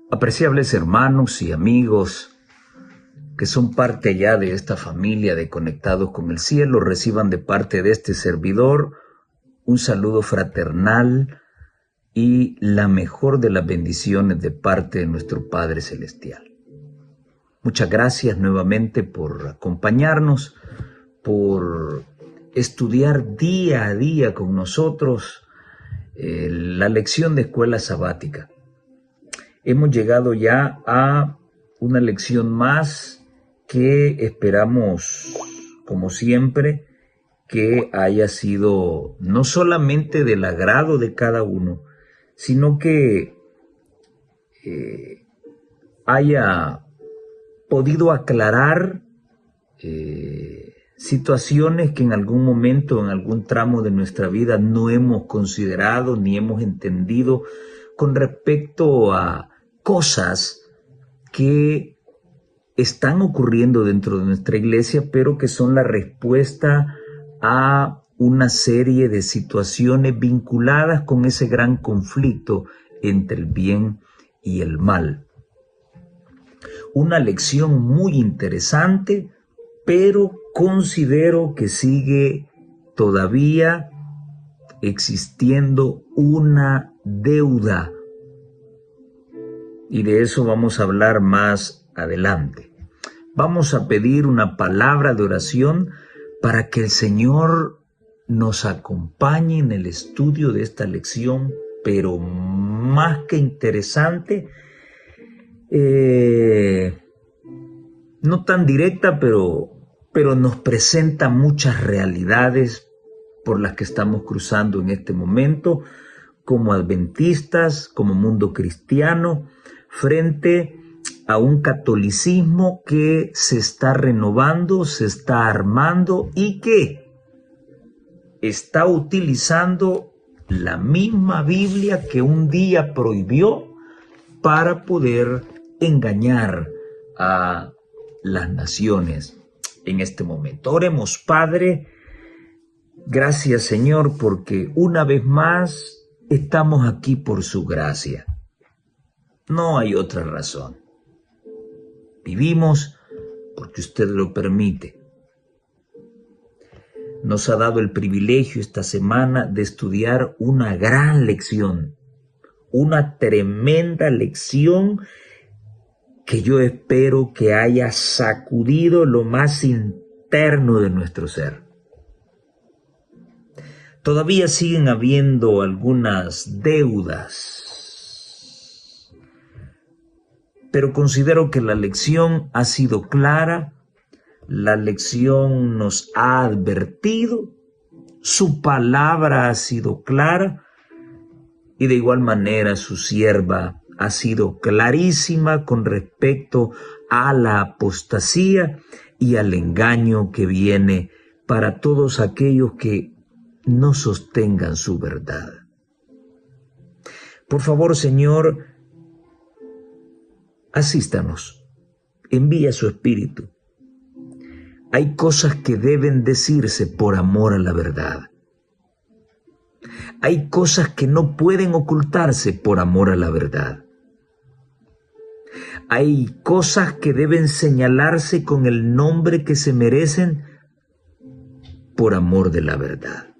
Apreciables hermanos y amigos que son parte ya de esta familia de Conectados con el Cielo, reciban de parte de este servidor un saludo fraternal y la mejor de las bendiciones de parte de nuestro Padre Celestial. Muchas gracias nuevamente por acompañarnos, por estudiar día a día con nosotros la lección de escuela sabática. Hemos llegado ya a una lección más que esperamos, como siempre, que haya sido no solamente del agrado de cada uno, sino que haya podido aclarar situaciones que en algún momento, en algún tramo de nuestra vida no hemos considerado ni hemos entendido con respecto a cosas que están ocurriendo dentro de nuestra iglesia, pero que son la respuesta a una serie de situaciones vinculadas con ese gran conflicto entre el bien y el mal. Una lección muy interesante, pero considero que sigue todavía existiendo una deuda. Y de eso vamos a hablar más adelante. Vamos a pedir una palabra de oración para que el Señor nos acompañe en el estudio de esta lección, pero más que interesante, no tan directa, pero nos presenta muchas realidades por las que estamos cruzando en este momento, como adventistas, como mundo cristiano, frente a un catolicismo que se está renovando, se está armando y que está utilizando la misma Biblia que un día prohibió para poder engañar a las naciones en este momento. Oremos, Padre. Gracias, Señor, porque una vez más estamos aquí por su gracia. No hay otra razón. Vivimos porque usted lo permite. Nos ha dado el privilegio esta semana de estudiar una gran lección, una tremenda lección que yo espero que haya sacudido lo más interno de nuestro ser. Todavía siguen habiendo algunas deudas, pero considero que la lección ha sido clara, la lección nos ha advertido, su palabra ha sido clara y de igual manera su sierva ha sido clarísima con respecto a la apostasía y al engaño que viene para todos aquellos que no sostengan su verdad. Por favor, Señor, asístanos, envía su Espíritu. Hay cosas que deben decirse por amor a la verdad. Hay cosas que no pueden ocultarse por amor a la verdad. Hay cosas que deben señalarse con el nombre que se merecen por amor de la verdad.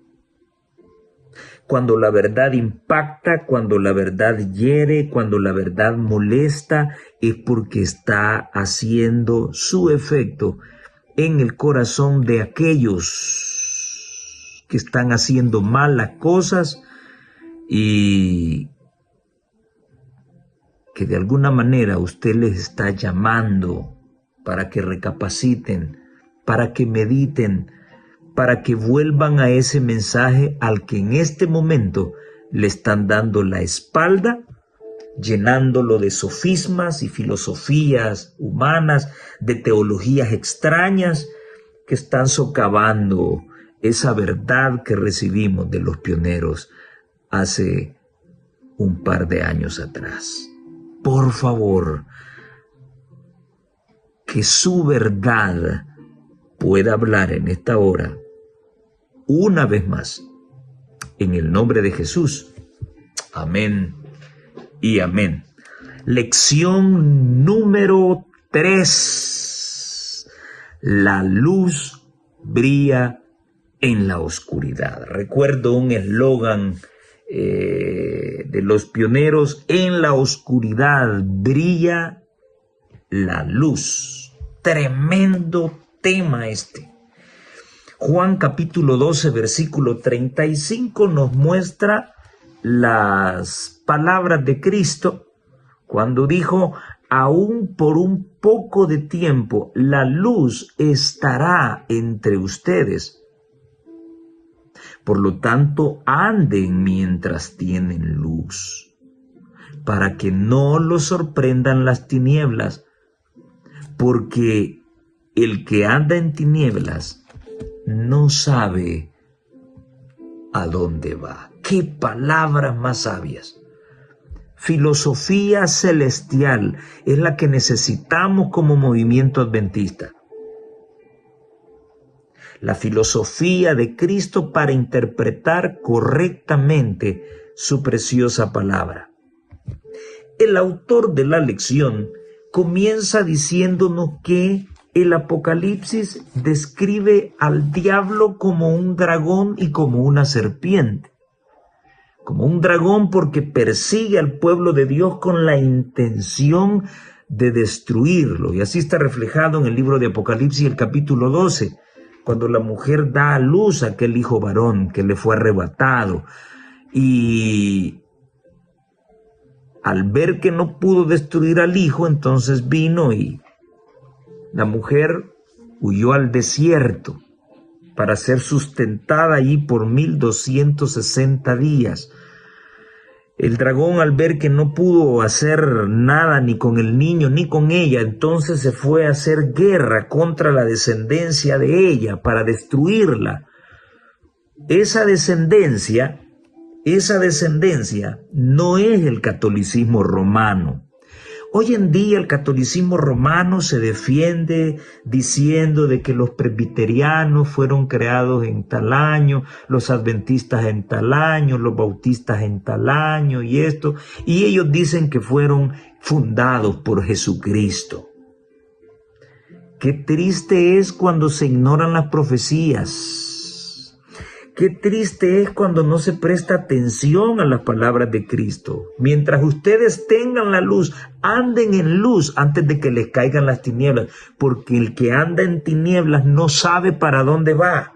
Cuando la verdad impacta, cuando la verdad hiere, cuando la verdad molesta, es porque está haciendo su efecto en el corazón de aquellos que están haciendo mal las cosas y que de alguna manera usted les está llamando para que recapaciten, para que mediten, para que vuelvan a ese mensaje al que en este momento le están dando la espalda, llenándolo de sofismas y filosofías humanas, de teologías extrañas que están socavando esa verdad que recibimos de los pioneros hace un par de años atrás. Por favor, que su verdad pueda hablar en esta hora una vez más, en el nombre de Jesús. Amén y amén. Lección número 3. La luz brilla en la oscuridad. Recuerdo un eslogan de los pioneros: en la oscuridad brilla la luz. Tremendo tema este. Juan capítulo 12, versículo 35 nos muestra las palabras de Cristo cuando dijo: aún por un poco de tiempo la luz estará entre ustedes. Por lo tanto, anden mientras tienen luz, para que no los sorprendan las tinieblas, porque el que anda en tinieblas no sabe a dónde va. ¡Qué palabras más sabias! Filosofía celestial es la que necesitamos como movimiento adventista. La filosofía de Cristo para interpretar correctamente su preciosa palabra. El autor de la lección comienza diciéndonos que el Apocalipsis describe al diablo como un dragón y como una serpiente. Como un dragón porque persigue al pueblo de Dios con la intención de destruirlo. Y así está reflejado en el libro de Apocalipsis, el capítulo 12, cuando la mujer da a luz a aquel hijo varón que le fue arrebatado. Y al ver que no pudo destruir al hijo, entonces vino y la mujer huyó al desierto para ser sustentada allí por 1260 días. El dragón, al ver que no pudo hacer nada ni con el niño ni con ella, entonces se fue a hacer guerra contra la descendencia de ella para destruirla. Esa descendencia no es el catolicismo romano. Hoy en día el catolicismo romano se defiende diciendo de que los presbiterianos fueron creados en tal año, los adventistas en tal año, los bautistas en tal año y esto, y ellos dicen que fueron fundados por Jesucristo. Qué triste es cuando se ignoran las profecías. Qué triste es cuando no se presta atención a las palabras de Cristo. Mientras ustedes tengan la luz, anden en luz antes de que les caigan las tinieblas, porque el que anda en tinieblas no sabe para dónde va.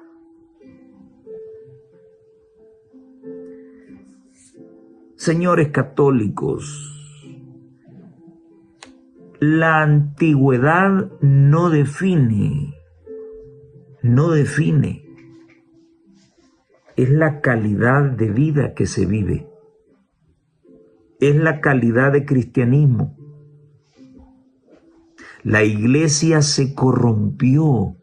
Señores católicos, la antigüedad no define. Es la calidad de vida que se vive. Es la calidad de cristianismo. La iglesia se corrompió.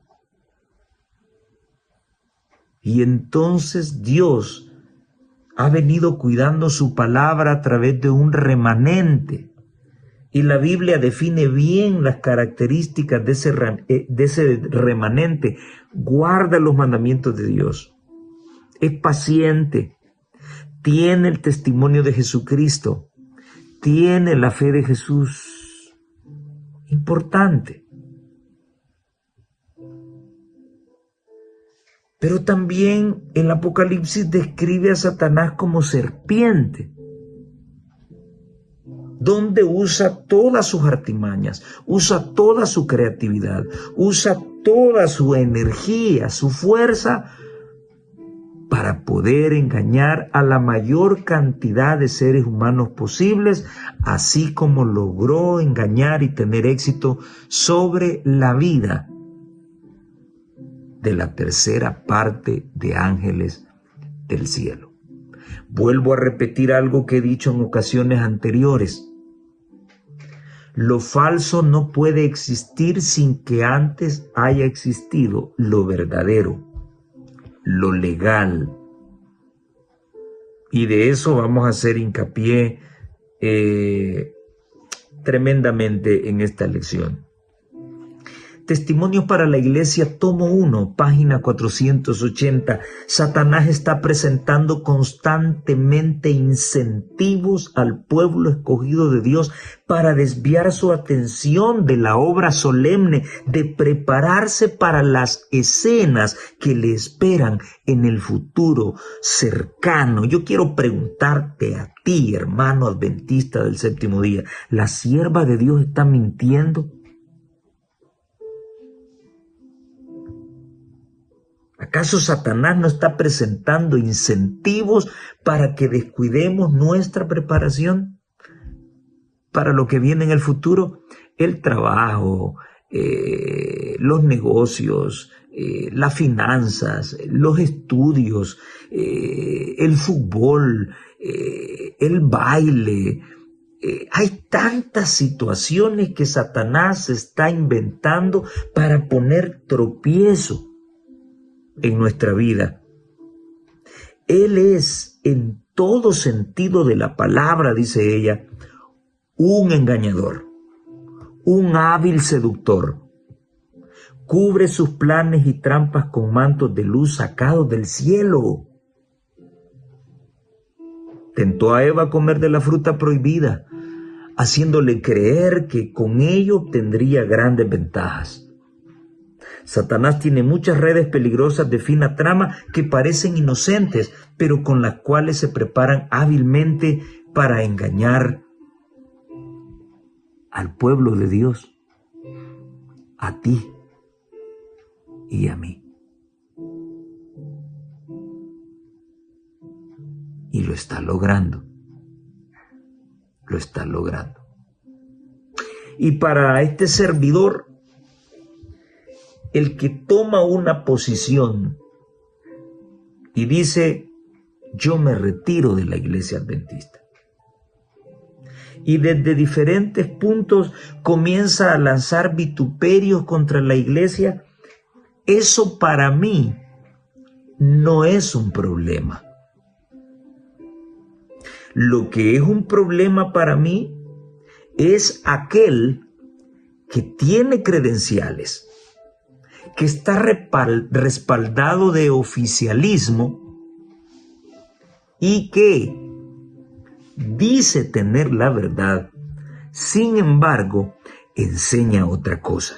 Y entonces Dios ha venido cuidando su palabra a través de un remanente. Y la Biblia define bien las características de ese remanente. Guarda los mandamientos de Dios. Es paciente, tiene el testimonio de Jesucristo, tiene la fe de Jesús. Importante. Pero también el Apocalipsis describe a Satanás como serpiente, donde usa todas sus artimañas, usa toda su creatividad, usa toda su energía, su fuerza, para poder engañar a la mayor cantidad de seres humanos posibles, así como logró engañar y tener éxito sobre la vida de la tercera parte de ángeles del cielo. Vuelvo a repetir algo que he dicho en ocasiones anteriores. Lo falso no puede existir sin que antes haya existido lo verdadero, lo legal. Y de eso vamos a hacer hincapié tremendamente en esta lección. Testimonios para la Iglesia, tomo 1, página 480. Satanás está presentando constantemente incentivos al pueblo escogido de Dios para desviar su atención de la obra solemne, de prepararse para las escenas que le esperan en el futuro cercano. Yo quiero preguntarte a ti, hermano adventista del séptimo día, ¿la sierva de Dios está mintiendo? ¿Acaso Satanás no está presentando incentivos para que descuidemos nuestra preparación para lo que viene en el futuro? El trabajo, los negocios, las finanzas, los estudios, el fútbol, el baile. Hay tantas situaciones que Satanás está inventando para poner tropiezo en nuestra vida. Él es, en todo sentido de la palabra, dice ella, un engañador, un hábil seductor. Cubre sus planes y trampas con mantos de luz sacados del cielo. Tentó a Eva a comer de la fruta prohibida, haciéndole creer que con ello obtendría grandes ventajas. Satanás tiene muchas redes peligrosas de fina trama que parecen inocentes, pero con las cuales se preparan hábilmente para engañar al pueblo de Dios, a ti y a mí. Y lo está logrando. Lo está logrando. Y para este servidor, el que toma una posición y dice, yo me retiro de la iglesia adventista, y desde diferentes puntos comienza a lanzar vituperios contra la iglesia, eso para mí no es un problema. Lo que es un problema para mí es aquel que tiene credenciales, que está respaldado de oficialismo y que dice tener la verdad, sin embargo, enseña otra cosa.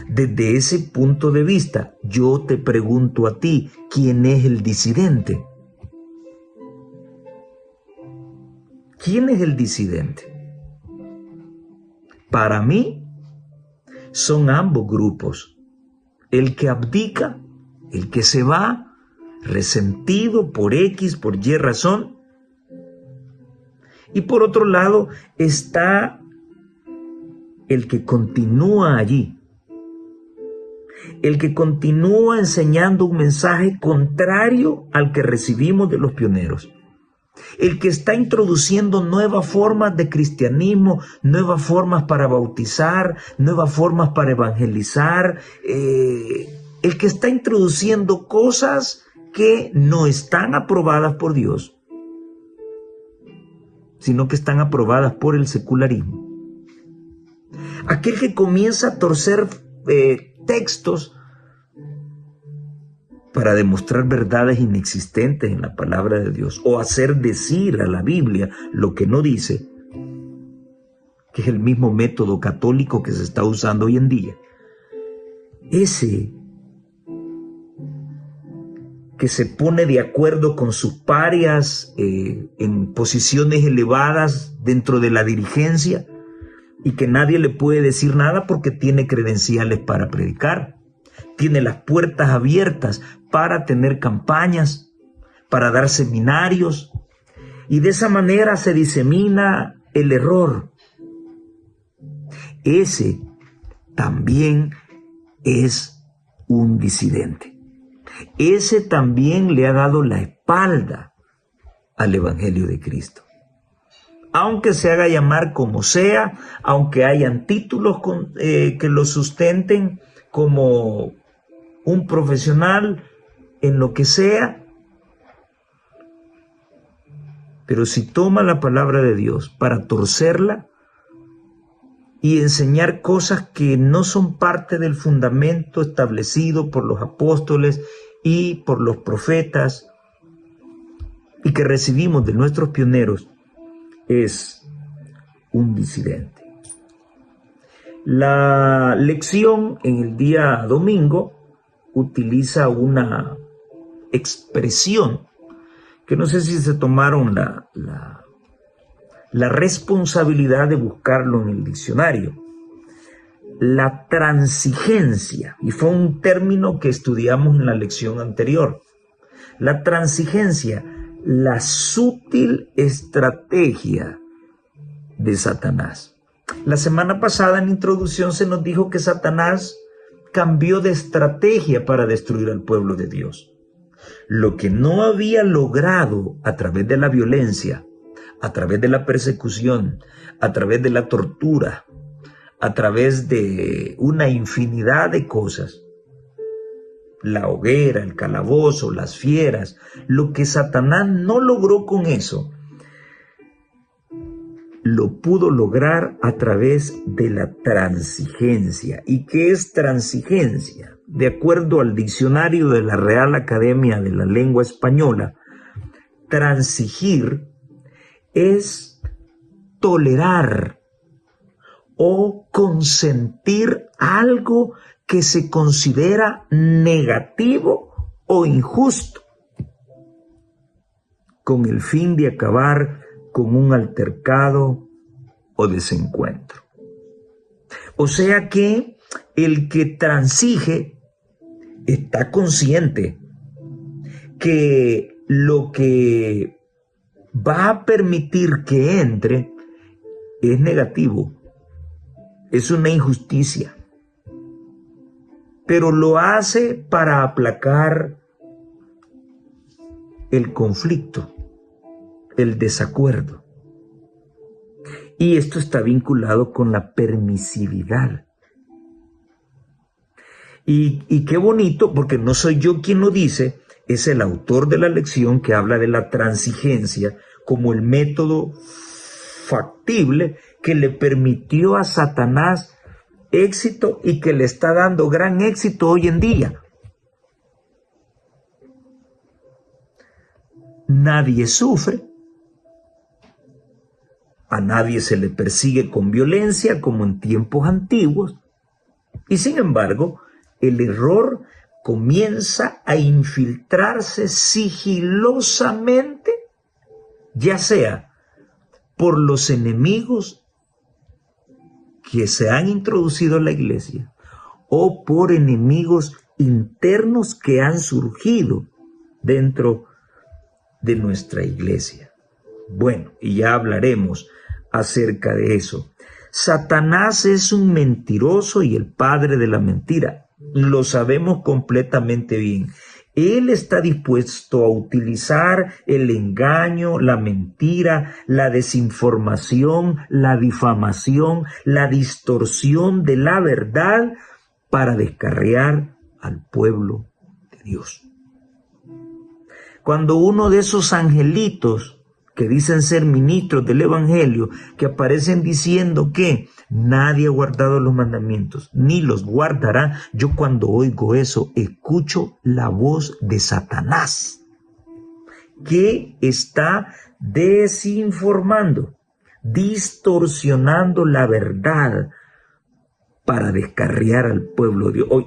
Desde ese punto de vista, yo te pregunto a ti, ¿quién es el disidente? ¿Quién es el disidente? Para mí, son ambos grupos. El que abdica, el que se va, resentido por X, por Y razón. Y por otro lado está el que continúa allí. El que continúa enseñando un mensaje contrario al que recibimos de los pioneros. El que está introduciendo nuevas formas de cristianismo, nuevas formas para bautizar, nuevas formas para evangelizar. El que está introduciendo cosas que no están aprobadas por Dios, sino que están aprobadas por el secularismo. Aquel que comienza a torcer textos para demostrar verdades inexistentes en la palabra de Dios, o hacer decir a la Biblia lo que no dice, que es el mismo método católico que se está usando hoy en día. Ese que se pone de acuerdo con sus parias en posiciones elevadas dentro de la dirigencia, y que nadie le puede decir nada porque tiene credenciales para predicar, tiene las puertas abiertas para tener campañas, para dar seminarios, y de esa manera se disemina el error. Ese también es un disidente. Ese también le ha dado la espalda al Evangelio de Cristo. Aunque se haga llamar como sea, aunque hayan títulos que lo sustenten como un profesional en lo que sea, pero si toma la palabra de Dios para torcerla y enseñar cosas que no son parte del fundamento establecido por los apóstoles y por los profetas y que recibimos de nuestros pioneros, es un disidente. La lección en el día domingo utiliza una expresión que no sé si se tomaron la responsabilidad de buscarlo en el diccionario. La transigencia, y fue un término que estudiamos en la lección anterior. La transigencia, la sutil estrategia de Satanás. La semana pasada en la introducción se nos dijo que Satanás cambió de estrategia para destruir al pueblo de Dios. Lo que no había logrado a través de la violencia, a través de la persecución, a través de la tortura, a través de una infinidad de cosas, la hoguera, el calabozo, las fieras, lo que Satanás no logró con eso, lo pudo lograr a través de la transigencia. ¿Y qué es transigencia? De acuerdo al diccionario de la Real Academia de la Lengua Española, transigir es tolerar o consentir algo que se considera negativo o injusto, con el fin de acabar con un altercado o desencuentro. O sea que el que transige está consciente que lo que va a permitir que entre es negativo, es una injusticia, pero lo hace para aplacar el conflicto, el desacuerdo. Y esto está vinculado con la permisividad. Y qué bonito, porque no soy yo quien lo dice, es el autor de la lección que habla de la transigencia como el método factible que le permitió a Satanás éxito y que le está dando gran éxito hoy en día. Nadie sufre, a nadie se le persigue con violencia como en tiempos antiguos, y sin embargo, el error comienza a infiltrarse sigilosamente, ya sea por los enemigos que se han introducido en la iglesia o por enemigos internos que han surgido dentro de nuestra iglesia. Bueno, y ya hablaremos acerca de eso. Satanás es un mentiroso y el padre de la mentira. Lo sabemos completamente bien. Él está dispuesto a utilizar el engaño, la mentira, la desinformación, la difamación, la distorsión de la verdad para descarriar al pueblo de Dios. Cuando uno de esos angelitos que dicen ser ministros del Evangelio, que aparecen diciendo que nadie ha guardado los mandamientos, ni los guardará, yo cuando oigo eso, escucho la voz de Satanás, que está desinformando, distorsionando la verdad para descarriar al pueblo de Dios.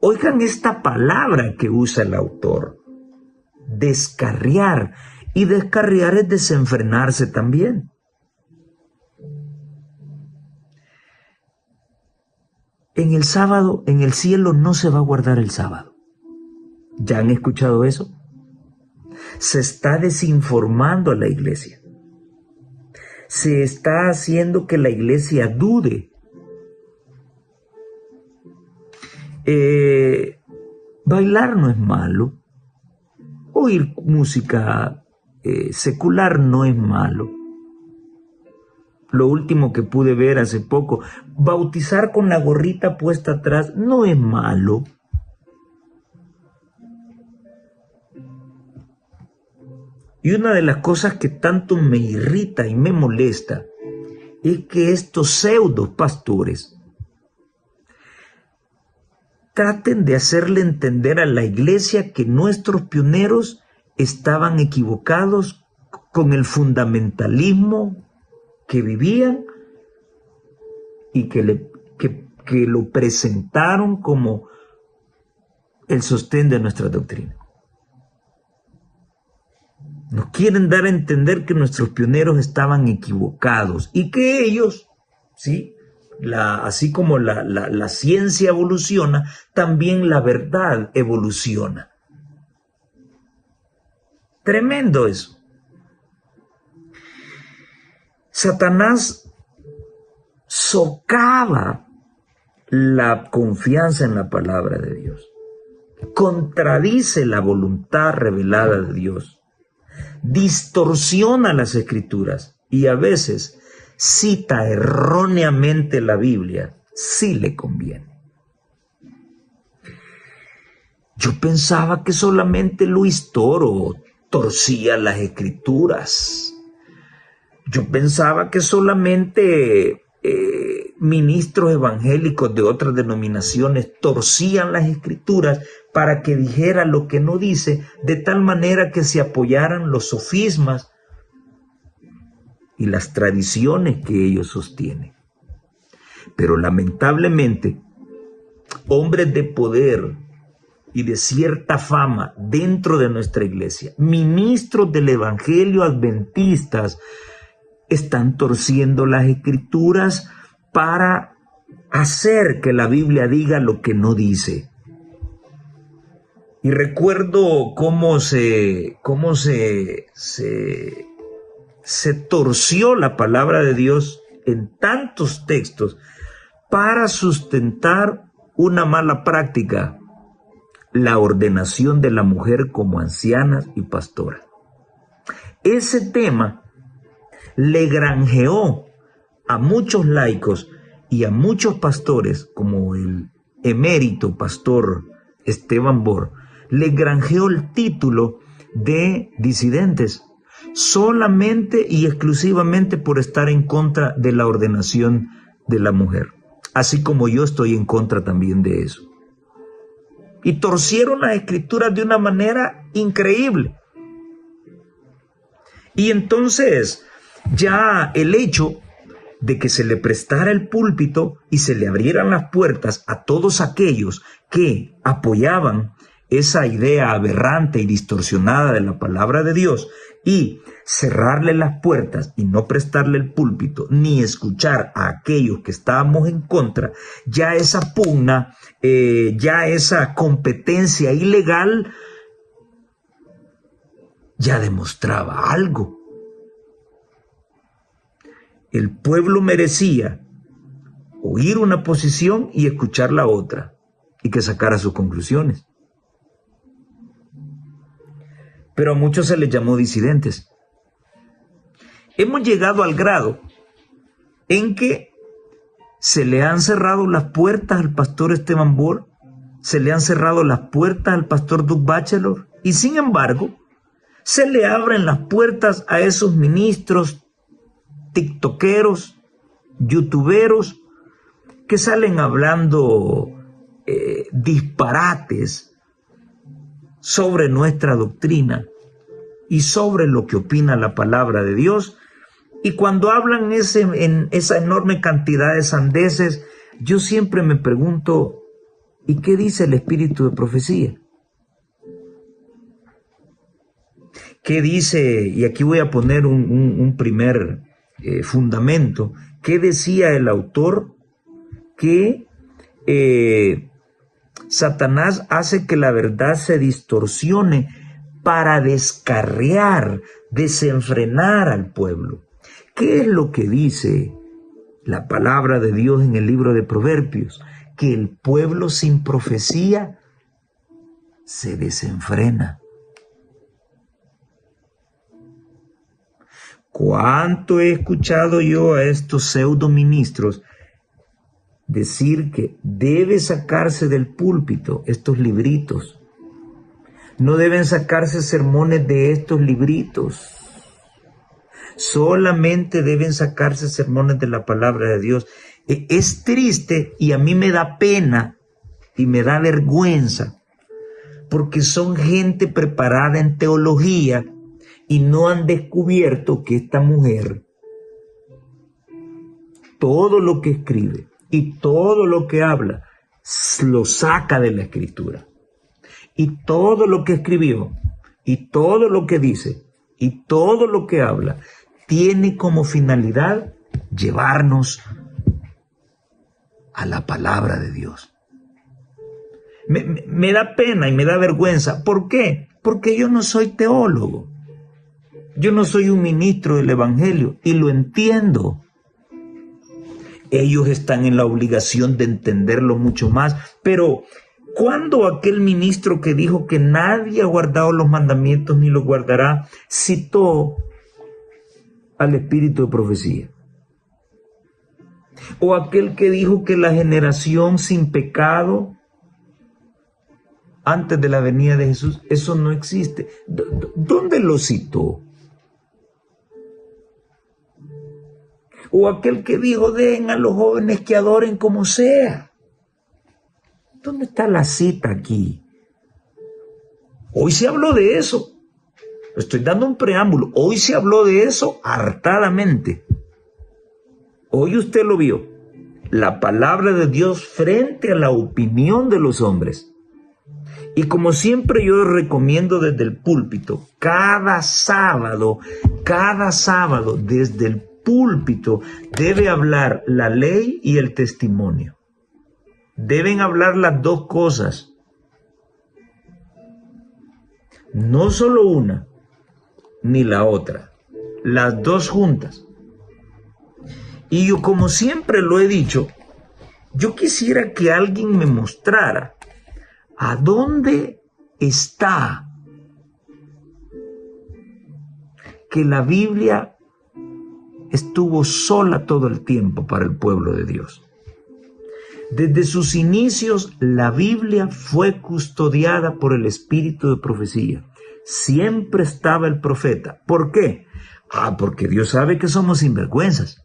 Oigan esta palabra que usa el autor, descarriar. Y descarriar es desenfrenarse también. En el sábado, en el cielo no se va a guardar el sábado. ¿Ya han escuchado eso? Se está desinformando a la iglesia. Se está haciendo que la iglesia dude. Bailar no es malo. Oír música secular no es malo. Lo último que pude ver hace poco, bautizar con la gorrita puesta atrás no es malo. Y una de las cosas que tanto me irrita y me molesta es que estos pseudo pastores traten de hacerle entender a la iglesia que nuestros pioneros estaban equivocados con el fundamentalismo que vivían y que lo presentaron como el sostén de nuestra doctrina. Nos quieren dar a entender que nuestros pioneros estaban equivocados y que ellos, ¿sí?, así como la ciencia evoluciona, también la verdad evoluciona. Tremendo eso. Satanás socava la confianza en la palabra de Dios, contradice la voluntad revelada de Dios, distorsiona las escrituras y a veces cita erróneamente la Biblia si le conviene. Yo pensaba que solamente Luis Toro torcía las escrituras. Yo pensaba que solamente ministros evangélicos de otras denominaciones torcían las escrituras para que dijera lo que no dice, de tal manera que se apoyaran los sofismas y las tradiciones que ellos sostienen. Pero lamentablemente, hombres de poder y de cierta fama dentro de nuestra iglesia, ministros del evangelio adventistas, están torciendo las escrituras para hacer que la Biblia diga lo que no dice. Y recuerdo cómo se torció la palabra de Dios en tantos textos para sustentar una mala práctica, la ordenación de la mujer como anciana y pastora. Ese tema le granjeó a muchos laicos y a muchos pastores, como el emérito pastor Esteban Bor, le granjeó el título de disidentes, solamente y exclusivamente por estar en contra de la ordenación de la mujer, así como yo estoy en contra también de eso. Y torcieron las escrituras de una manera increíble. Y entonces ya el hecho de que se le prestara el púlpito y se le abrieran las puertas a todos aquellos que apoyaban esa idea aberrante y distorsionada de la palabra de Dios, y cerrarle las puertas y no prestarle el púlpito ni escuchar a aquellos que estábamos en contra, ya esa pugna, ya esa competencia ilegal ya demostraba algo. El pueblo merecía oír una posición y escuchar la otra, y que sacara sus conclusiones. Pero a muchos se les llamó disidentes. Hemos llegado al grado en que se le han cerrado las puertas al pastor Esteban Bor, se le han cerrado las puertas al pastor Doug Batchelor, y sin embargo se le abren las puertas a esos ministros tiktokeros, youtuberos, que salen hablando disparates sobre nuestra doctrina y sobre lo que opina la palabra de Dios. Y cuando hablan en esa enorme cantidad de sandeces, yo siempre me pregunto, ¿y qué dice el espíritu de profecía? ¿Qué dice? Y aquí voy a poner un primer fundamento. ¿Qué decía el autor? Que Satanás hace que la verdad se distorsione para descarriar, desenfrenar al pueblo. ¿Qué es lo que dice la palabra de Dios en el libro de Proverbios? Que el pueblo sin profecía se desenfrena. ¿Cuánto he escuchado yo a estos pseudoministros decir que debe sacarse del púlpito estos libritos? No deben sacarse sermones de estos libritos. Solamente deben sacarse sermones de la palabra de Dios. Es triste y a mí me da pena y me da vergüenza, porque son gente preparada en teología y no han descubierto que esta mujer, todo lo que escribe y todo lo que habla, lo saca de la Escritura. Y todo lo que escribió, y todo lo que dice, y todo lo que habla, tiene como finalidad llevarnos a la palabra de Dios. Me da pena y me da vergüenza. ¿Por qué? Porque yo no soy teólogo. Yo no soy un ministro del Evangelio y lo entiendo. Ellos están en la obligación de entenderlo mucho más. Pero, ¿cuándo aquel ministro que dijo que nadie ha guardado los mandamientos ni los guardará citó al espíritu de profecía? O aquel que dijo que la generación sin pecado antes de la venida de Jesús, eso no existe. ¿Dónde lo citó? O aquel que dijo, den a los jóvenes que adoren como sea. ¿Dónde está la cita aquí? Hoy se habló de eso. Estoy dando un preámbulo. Hoy se habló de eso hartadamente. Hoy usted lo vio. La palabra de Dios frente a la opinión de los hombres. Y como siempre yo recomiendo desde el púlpito, cada sábado, desde el púlpito debe hablar la ley y el testimonio. Deben hablar las dos cosas. No solo una, ni la otra. Las dos juntas. Y yo, como siempre lo he dicho, yo quisiera que alguien me mostrara ¿a dónde está que la Biblia estuvo sola todo el tiempo para el pueblo de Dios? Desde sus inicios, la Biblia fue custodiada por el espíritu de profecía. Siempre estaba el profeta. ¿Por qué? Porque Dios sabe que somos sinvergüenzas.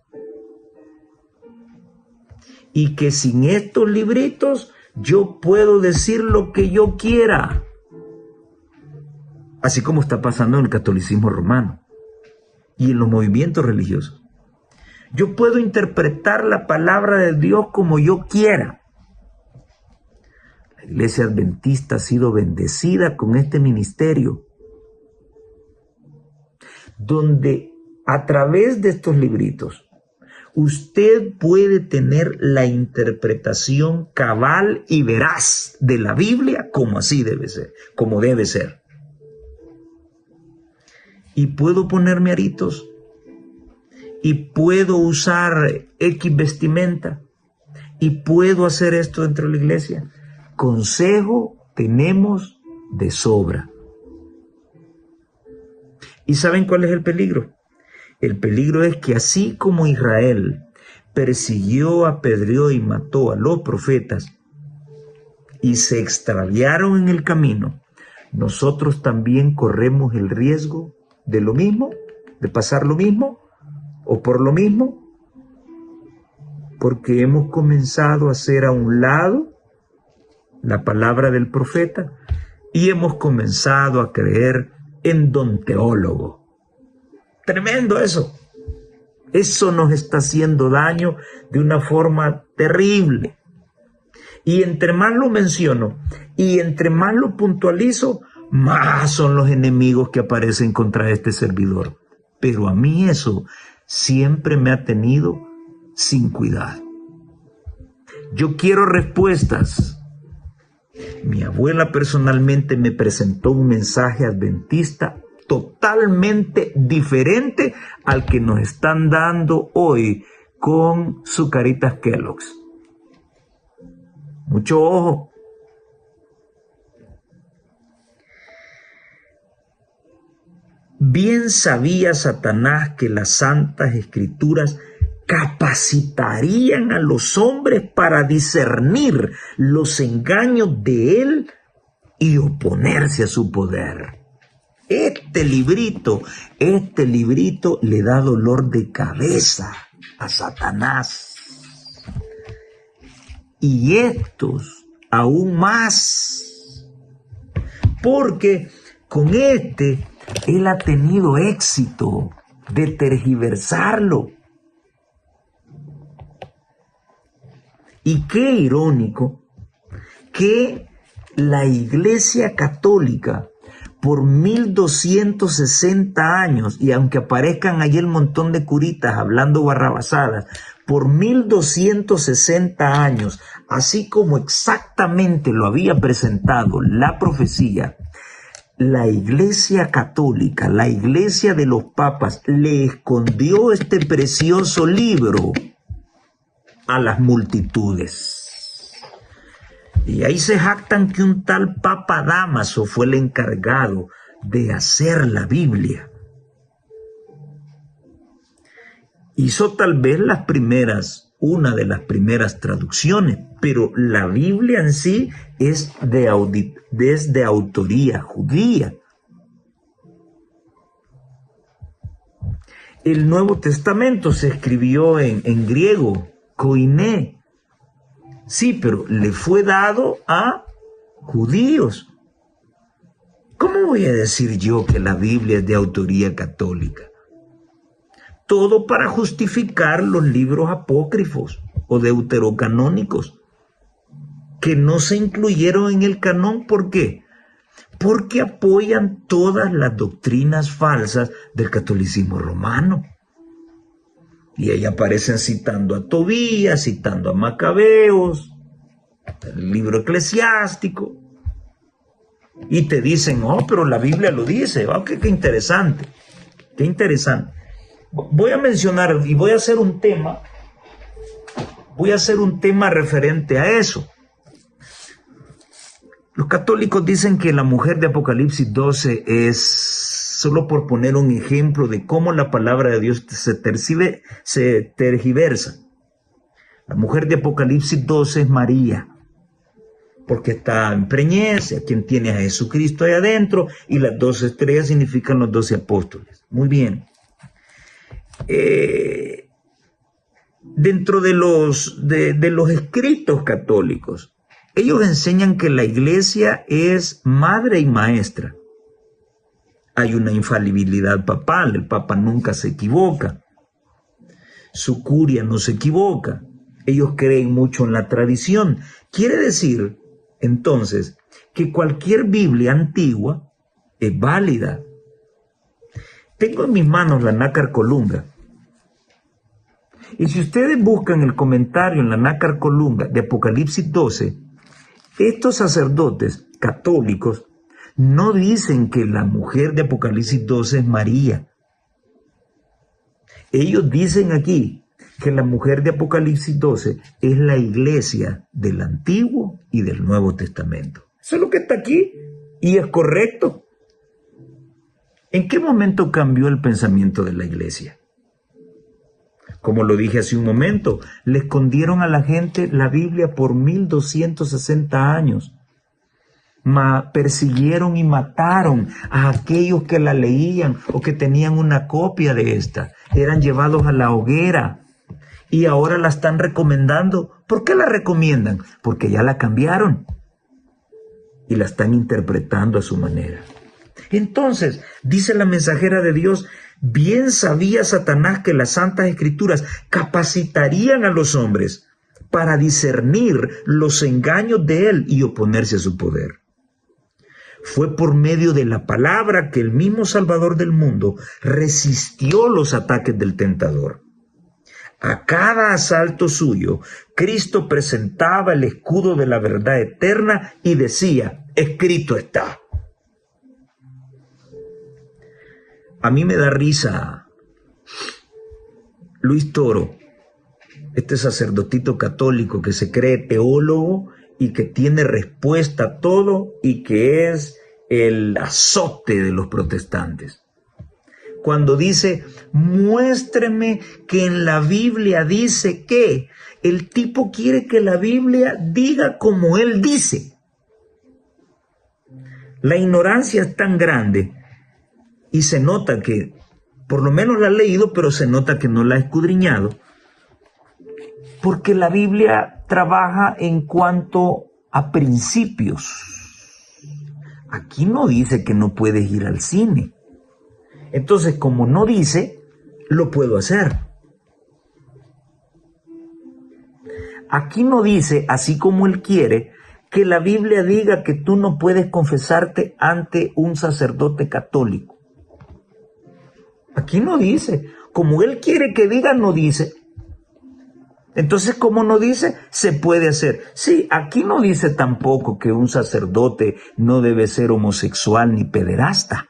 Y que sin estos libritos yo puedo decir lo que yo quiera. Así como está pasando en el catolicismo romano y en los movimientos religiosos. Yo puedo interpretar la palabra de Dios como yo quiera. La Iglesia Adventista ha sido bendecida con este ministerio, donde a través de estos libritos usted puede tener la interpretación cabal y veraz de la Biblia como así debe ser, como debe ser. Y puedo ponerme aritos y puedo usar X vestimenta y puedo hacer esto dentro de la iglesia. Consejo tenemos de sobra. ¿Y saben cuál es el peligro? El peligro es que así como Israel persiguió, apedreó y mató a los profetas y se extraviaron en el camino, nosotros también corremos el riesgo de lo mismo, de pasar lo mismo o por lo mismo, porque hemos comenzado a hacer a un lado la palabra del profeta y hemos comenzado a creer en don teólogo. Tremendo eso. Eso nos está haciendo daño de una forma terrible. Y entre más lo menciono y entre más lo puntualizo, más son los enemigos que aparecen contra este servidor. Pero a mí eso siempre me ha tenido sin cuidado. Yo quiero respuestas. Mi abuela personalmente me presentó un mensaje adventista totalmente diferente al que nos están dando hoy con Zucaritas Kellogg's. Mucho ojo. Bien sabía Satanás que las santas escrituras capacitarían a los hombres para discernir los engaños de él y oponerse a su poder. Este librito le da dolor de cabeza a Satanás. Y estos aún más. Porque con él ha tenido éxito de tergiversarlo. Y qué irónico que la Iglesia Católica por 1260 años, y aunque aparezcan ahí el montón de curitas hablando barrabasadas, por 1260 años, así como exactamente lo había presentado la profecía, la Iglesia Católica, la Iglesia de los Papas, le escondió este precioso libro a las multitudes. Y ahí se jactan que un tal Papa Dámaso fue el encargado de hacer la Biblia. Hizo tal vez una de las primeras traducciones, pero la Biblia en sí es de autoría judía. El Nuevo Testamento se escribió en griego, koiné. Sí, pero le fue dado a judíos. ¿Cómo voy a decir yo que la Biblia es de autoría católica? Todo para justificar los libros apócrifos o deuterocanónicos que no se incluyeron en el canon. ¿Por qué? Porque apoyan todas las doctrinas falsas del catolicismo romano. Y ahí aparecen citando a Tobías, citando a Macabeos, el libro eclesiástico. Y te dicen, oh, pero la Biblia lo dice. Oh, qué interesante. Qué interesante. Voy a mencionar y voy a hacer un tema referente a eso. Los católicos dicen que la mujer de Apocalipsis 12 es, solo por poner un ejemplo de cómo la palabra de Dios se tergiversa. La mujer de Apocalipsis 12 es María, porque está en preñez, a quien tiene a Jesucristo ahí adentro, y las 12 estrellas significan los 12 apóstoles. Muy bien. Dentro de los escritos católicos, ellos enseñan que la iglesia es madre y maestra. Hay una infalibilidad papal, el papa nunca se equivoca, su curia no se equivoca, ellos creen mucho en la tradición. Quiere decir, entonces, que cualquier Biblia antigua es válida. Tengo en mis manos la Nácar Colunga. Y si ustedes buscan el comentario en la Nácar Colunga de Apocalipsis 12, estos sacerdotes católicos no dicen que la mujer de Apocalipsis 12 es María. Ellos dicen aquí que la mujer de Apocalipsis 12 es la iglesia del Antiguo y del Nuevo Testamento. Eso es lo que está aquí y es correcto. ¿En qué momento cambió el pensamiento de la iglesia? Como lo dije hace un momento, le escondieron a la gente la Biblia por 1260 años. Persiguieron y mataron a aquellos que la leían o que tenían una copia de esta. Eran llevados a la hoguera y ahora la están recomendando. ¿Por qué la recomiendan? Porque ya la cambiaron y la están interpretando a su manera. Entonces, dice la mensajera de Dios, bien sabía Satanás que las Santas Escrituras capacitarían a los hombres para discernir los engaños de él y oponerse a su poder. Fue por medio de la palabra que el mismo Salvador del mundo resistió los ataques del tentador. A cada asalto suyo, Cristo presentaba el escudo de la verdad eterna y decía, escrito está. A mí me da risa Luis Toro, este sacerdotito católico que se cree teólogo y que tiene respuesta a todo y que es el azote de los protestantes. Cuando dice, muéstreme que en la Biblia dice que, el tipo quiere que la Biblia diga como él dice. La ignorancia es tan grande y se nota que por lo menos la ha leído, pero se nota que no la ha escudriñado, porque la Biblia trabaja en cuanto a principios. Aquí no dice que no puedes ir al cine. Entonces, como no dice, lo puedo hacer. Aquí no dice, así como él quiere, que la Biblia diga que tú no puedes confesarte ante un sacerdote católico. Aquí no dice. Como él quiere que diga, no dice. Entonces, como no dice, se puede hacer. Sí, aquí no dice tampoco que un sacerdote no debe ser homosexual ni pederasta.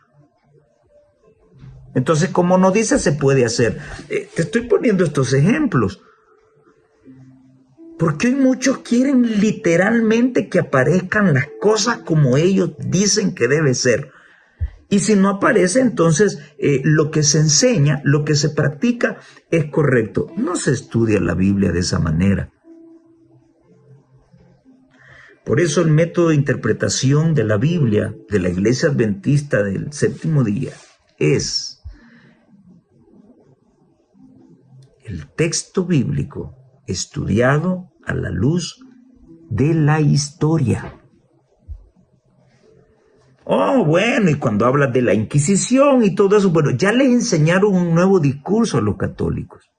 Entonces, como no dice, se puede hacer. Te estoy poniendo estos ejemplos. Porque hoy muchos quieren literalmente que aparezcan las cosas como ellos dicen que debe ser. Y si no aparece, entonces lo que se enseña, lo que se practica es correcto. No se estudia la Biblia de esa manera. Por eso el método de interpretación de la Biblia de la Iglesia Adventista del Séptimo Día es el texto bíblico estudiado a la luz de la historia. Oh, bueno, y cuando hablas de la Inquisición y todo eso, bueno, ya les enseñaron un nuevo discurso a los católicos.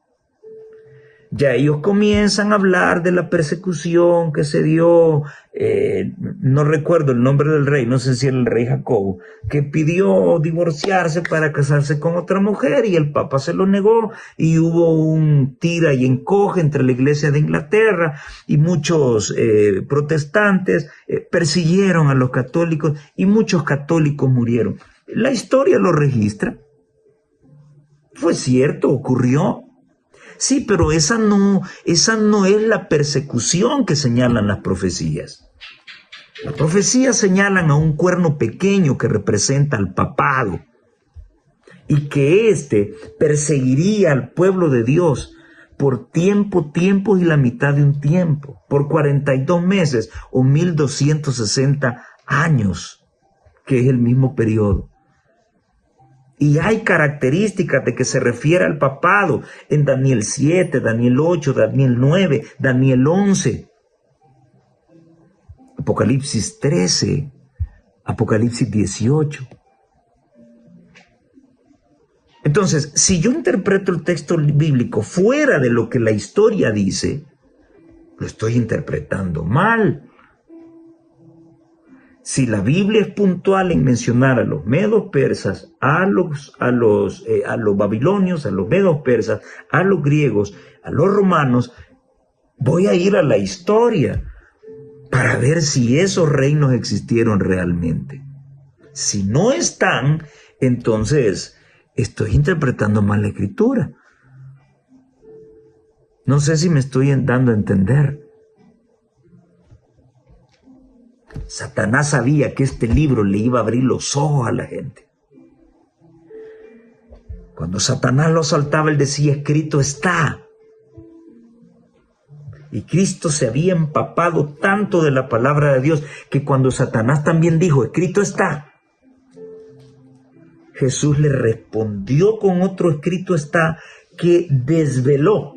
Ya ellos comienzan a hablar de la persecución que se dio, no recuerdo el nombre del rey, no sé si era el rey Jacobo, que pidió divorciarse para casarse con otra mujer y el Papa se lo negó y hubo un tira y encoge entre la Iglesia de Inglaterra y muchos protestantes persiguieron a los católicos y muchos católicos murieron. La historia lo registra. Fue cierto, ocurrió. Sí, pero esa no es la persecución que señalan las profecías. Las profecías señalan a un cuerno pequeño que representa al papado y que éste perseguiría al pueblo de Dios por tiempos y la mitad de un tiempo, por 42 meses o 1260 años, que es el mismo periodo. Y hay características de que se refiere al papado en Daniel 7, Daniel 8, Daniel 9, Daniel 11, Apocalipsis 13, Apocalipsis 18. Entonces, si yo interpreto el texto bíblico fuera de lo que la historia dice, lo estoy interpretando mal. Si la Biblia es puntual en mencionar a los medos persas, a los babilonios, a los medos persas, a los griegos, a los romanos, voy a ir a la historia para ver si esos reinos existieron realmente. Si no están, entonces estoy interpretando mal la Escritura. No sé si me estoy dando a entender. Satanás sabía que este libro le iba a abrir los ojos a la gente. Cuando Satanás lo saltaba, él decía, escrito está. Y Cristo se había empapado tanto de la palabra de Dios que cuando Satanás también dijo, escrito está, Jesús le respondió con otro escrito está que desveló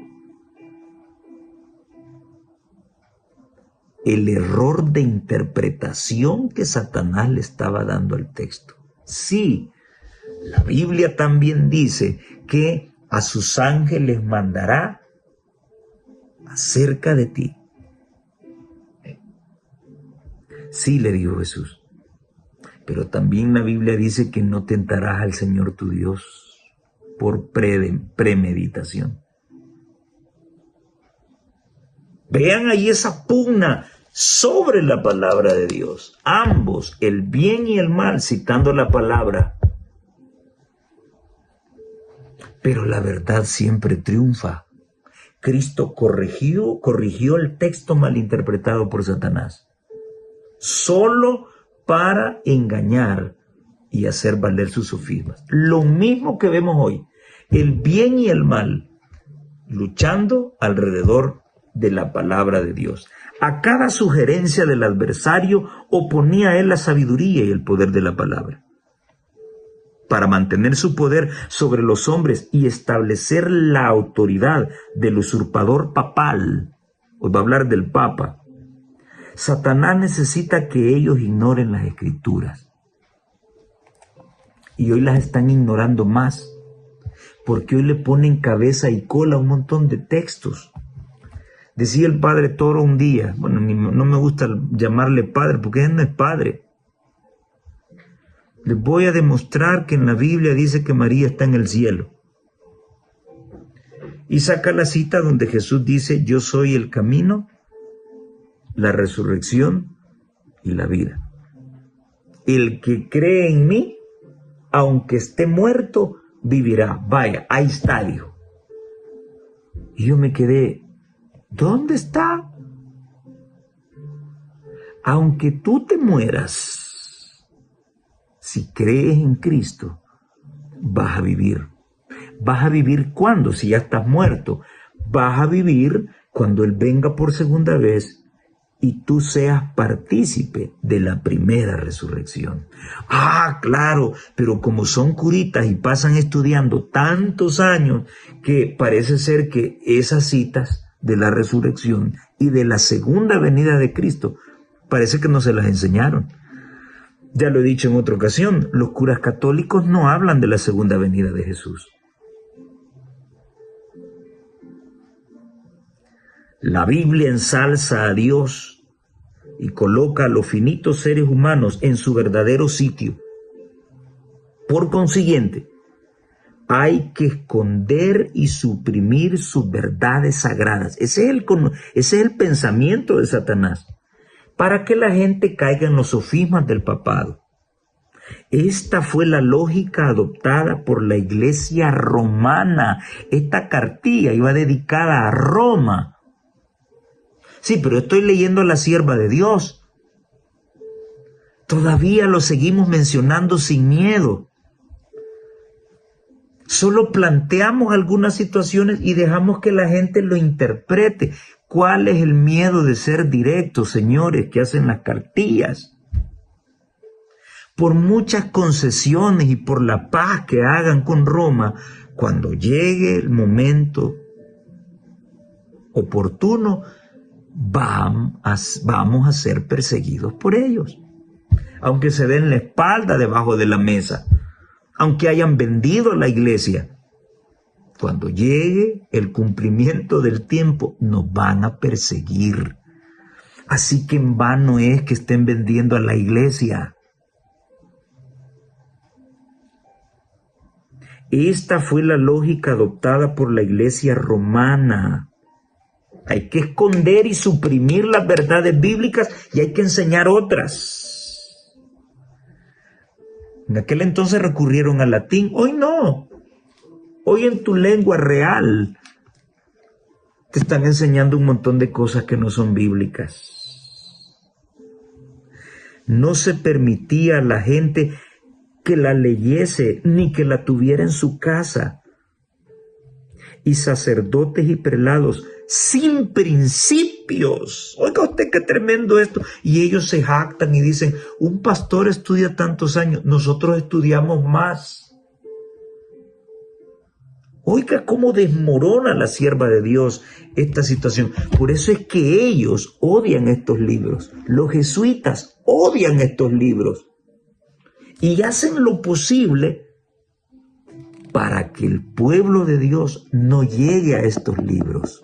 el error de interpretación que Satanás le estaba dando al texto. Sí, la Biblia también dice que a sus ángeles mandará acerca de ti. Sí, le dijo Jesús, pero también la Biblia dice que no tentarás al Señor tu Dios por premeditación. Vean ahí esa pugna sobre la palabra de Dios. Ambos, el bien y el mal, citando la palabra. Pero la verdad siempre triunfa. Cristo corrigió el texto malinterpretado por Satanás. Solo para engañar y hacer valer sus sofismas. Lo mismo que vemos hoy. El bien y el mal luchando alrededor de la palabra de Dios. A cada sugerencia del adversario oponía él la sabiduría y el poder de la palabra. para mantener su poder sobre los hombres y establecer la autoridad del usurpador papal. Os va a hablar del Papa. Satanás necesita que ellos ignoren las Escrituras. Y hoy las están ignorando más, porque hoy le ponen cabeza y cola a un montón de textos. Decía el padre Toro un día, bueno, no me gusta llamarle padre, porque él no es padre. Les voy a demostrar que en la Biblia dice que María está en el cielo. Y saca la cita donde Jesús dice, yo soy el camino, la resurrección y la vida. El que cree en mí, aunque esté muerto, vivirá. Vaya, ahí está, dijo. Y yo me quedé, ¿dónde está? Aunque tú te mueras, si crees en Cristo, vas a vivir. ¿Vas a vivir cuándo? Si ya estás muerto. Vas a vivir cuando Él venga por segunda vez y tú seas partícipe de la primera resurrección. Ah, claro, pero como son curitas y pasan estudiando tantos años, que parece ser que esas citas de la resurrección y de la segunda venida de Cristo, parece que no se las enseñaron. Ya lo he dicho en otra ocasión, los curas católicos no hablan de la segunda venida de Jesús. La Biblia ensalza a Dios y coloca a los finitos seres humanos en su verdadero sitio. Por consiguiente, hay que esconder y suprimir sus verdades sagradas. Ese es el pensamiento de Satanás, para que la gente caiga en los sofismas del papado. Esta fue la lógica adoptada por la Iglesia romana. Esta cartilla iba dedicada a Roma. Sí, pero estoy leyendo a la sierva de Dios. Todavía lo seguimos mencionando sin miedo. Solo planteamos algunas situaciones y dejamos que la gente lo interprete. ¿Cuál es el miedo de ser directos, señores, que hacen las cartillas? Por muchas concesiones y por la paz que hagan con Roma, cuando llegue el momento oportuno, vamos a ser perseguidos por ellos. Aunque se den la espalda debajo de la mesa, aunque hayan vendido la iglesia, cuando llegue el cumplimiento del tiempo, nos van a perseguir. Así que en vano es que estén vendiendo a la iglesia. Esta fue la lógica adoptada por la iglesia romana. Hay que esconder y suprimir las verdades bíblicas y hay que enseñar otras. En aquel entonces recurrieron al latín. Hoy no. Hoy en tu lengua real te están enseñando un montón de cosas que no son bíblicas. No se permitía a la gente que la leyese ni que la tuviera en su casa. Y sacerdotes y prelados sin principios. Oiga usted qué tremendo esto. Y ellos se jactan y dicen, un pastor estudia tantos años, nosotros estudiamos más. Oiga cómo desmorona la sierva de Dios esta situación. Por eso es que ellos odian estos libros. Los jesuitas odian estos libros. Y hacen lo posible para que el pueblo de Dios no llegue a estos libros.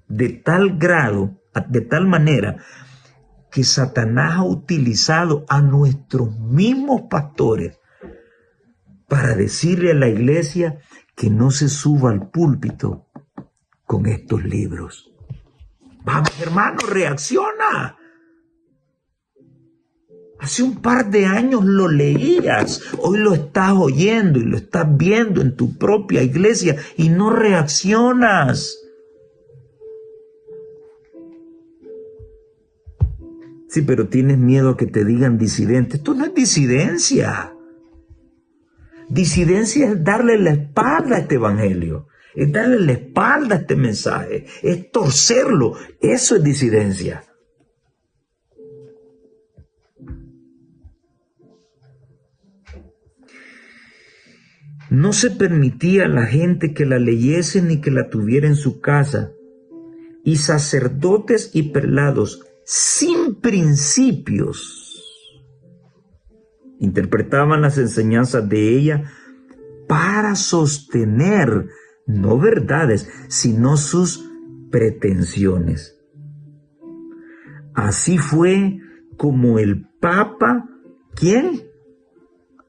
De tal grado, de tal manera, que Satanás ha utilizado a nuestros mismos pastores para decirle a la iglesia que no se suba al púlpito con estos libros. Vamos, hermano, reacciona. Hace un par de años lo leías, hoy lo estás oyendo y lo estás viendo en tu propia iglesia y no reaccionas. Sí, pero tienes miedo a que te digan disidente. Esto no es disidencia. Disidencia es darle la espalda a este evangelio, es darle la espalda a este mensaje, es torcerlo. Eso es disidencia. No se permitía a la gente que la leyese ni que la tuviera en su casa. Y sacerdotes y prelados sin principios interpretaban las enseñanzas de ella para sostener no verdades, sino sus pretensiones. Así fue como el Papa, ¿quién?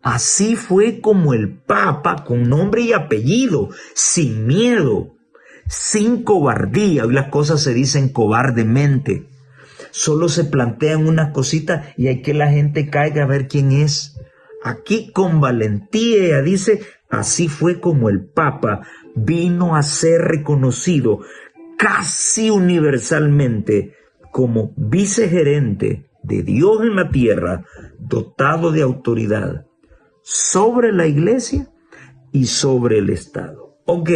Así fue como el Papa, con nombre y apellido, sin miedo, sin cobardía. Hoy las cosas se dicen cobardemente. Solo se plantean unas cositas y hay que la gente caiga a ver quién es. Aquí con valentía ella dice, así fue como el Papa vino a ser reconocido casi universalmente como vicegerente de Dios en la tierra, dotado de autoridad sobre la iglesia y sobre el Estado. Ok,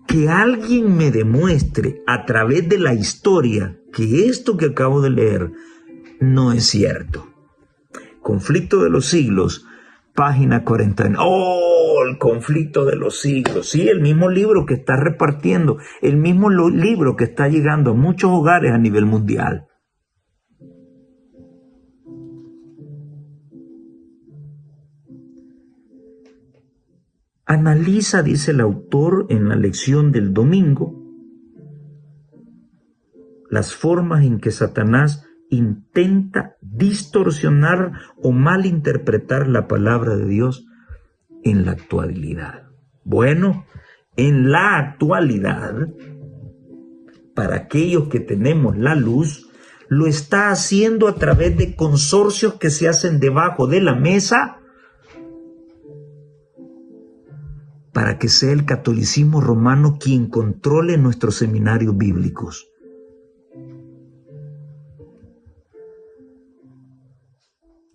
que alguien me demuestre a través de la historia que esto que acabo de leer no es cierto. Conflicto de los siglos, página 40. ¡Oh! El conflicto de los siglos. Sí, el mismo libro que está repartiendo, el mismo libro que está llegando a muchos hogares a nivel mundial. Analiza, dice el autor en la lección del domingo, las formas en que Satanás intenta distorsionar o malinterpretar la palabra de Dios en la actualidad. Bueno, en la actualidad, para aquellos que tenemos la luz, lo está haciendo a través de consorcios que se hacen debajo de la mesa para que sea el catolicismo romano quien controle nuestros seminarios bíblicos.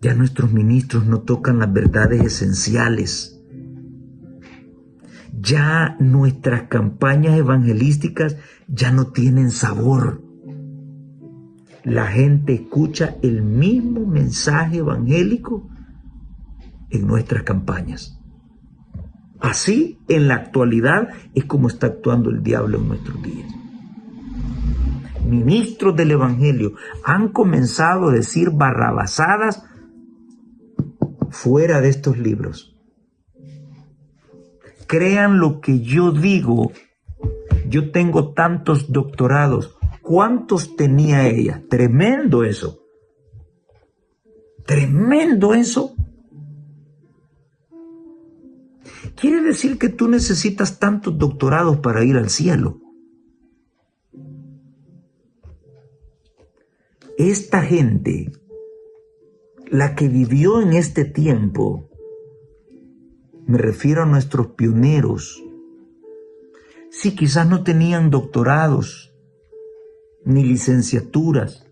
Ya nuestros ministros no tocan las verdades esenciales. Ya nuestras campañas evangelísticas ya no tienen sabor. La gente escucha el mismo mensaje evangélico en nuestras campañas. Así, en la actualidad, es como está actuando el diablo en nuestros días. Ministros del evangelio han comenzado a decir barrabasadas fuera de estos libros. Crean lo que yo digo. Yo tengo tantos doctorados. ¿Cuántos tenía ella? Tremendo eso. Tremendo eso. Quiere decir que tú necesitas tantos doctorados para ir al cielo. Esta gente, la que vivió en este tiempo, me refiero a nuestros pioneros, sí, quizás no tenían doctorados ni licenciaturas,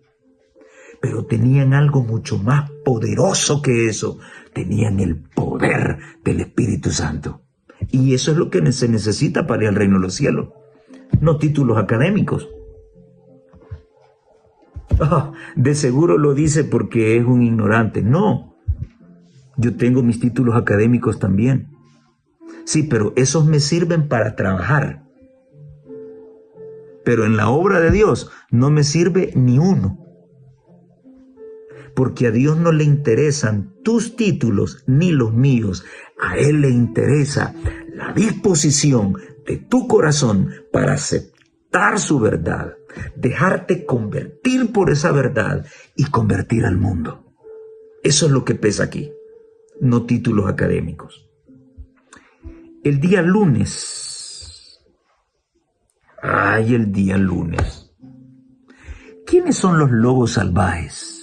pero tenían algo mucho más poderoso que eso. Tenían el poder del Espíritu Santo. Y eso es lo que se necesita para ir al reino de los cielos. No títulos académicos. De seguro lo dice porque es un ignorante. No. Yo tengo mis títulos académicos también. Sí, pero esos me sirven para trabajar. Pero en la obra de Dios no me sirve ni uno. Porque a Dios no le interesan tus títulos ni los míos. A Él le interesa la disposición de tu corazón para aceptar su verdad, dejarte convertir por esa verdad y convertir al mundo. Eso es lo que pesa aquí, no títulos académicos. El día lunes. El día lunes. ¿Quiénes son los lobos salvajes?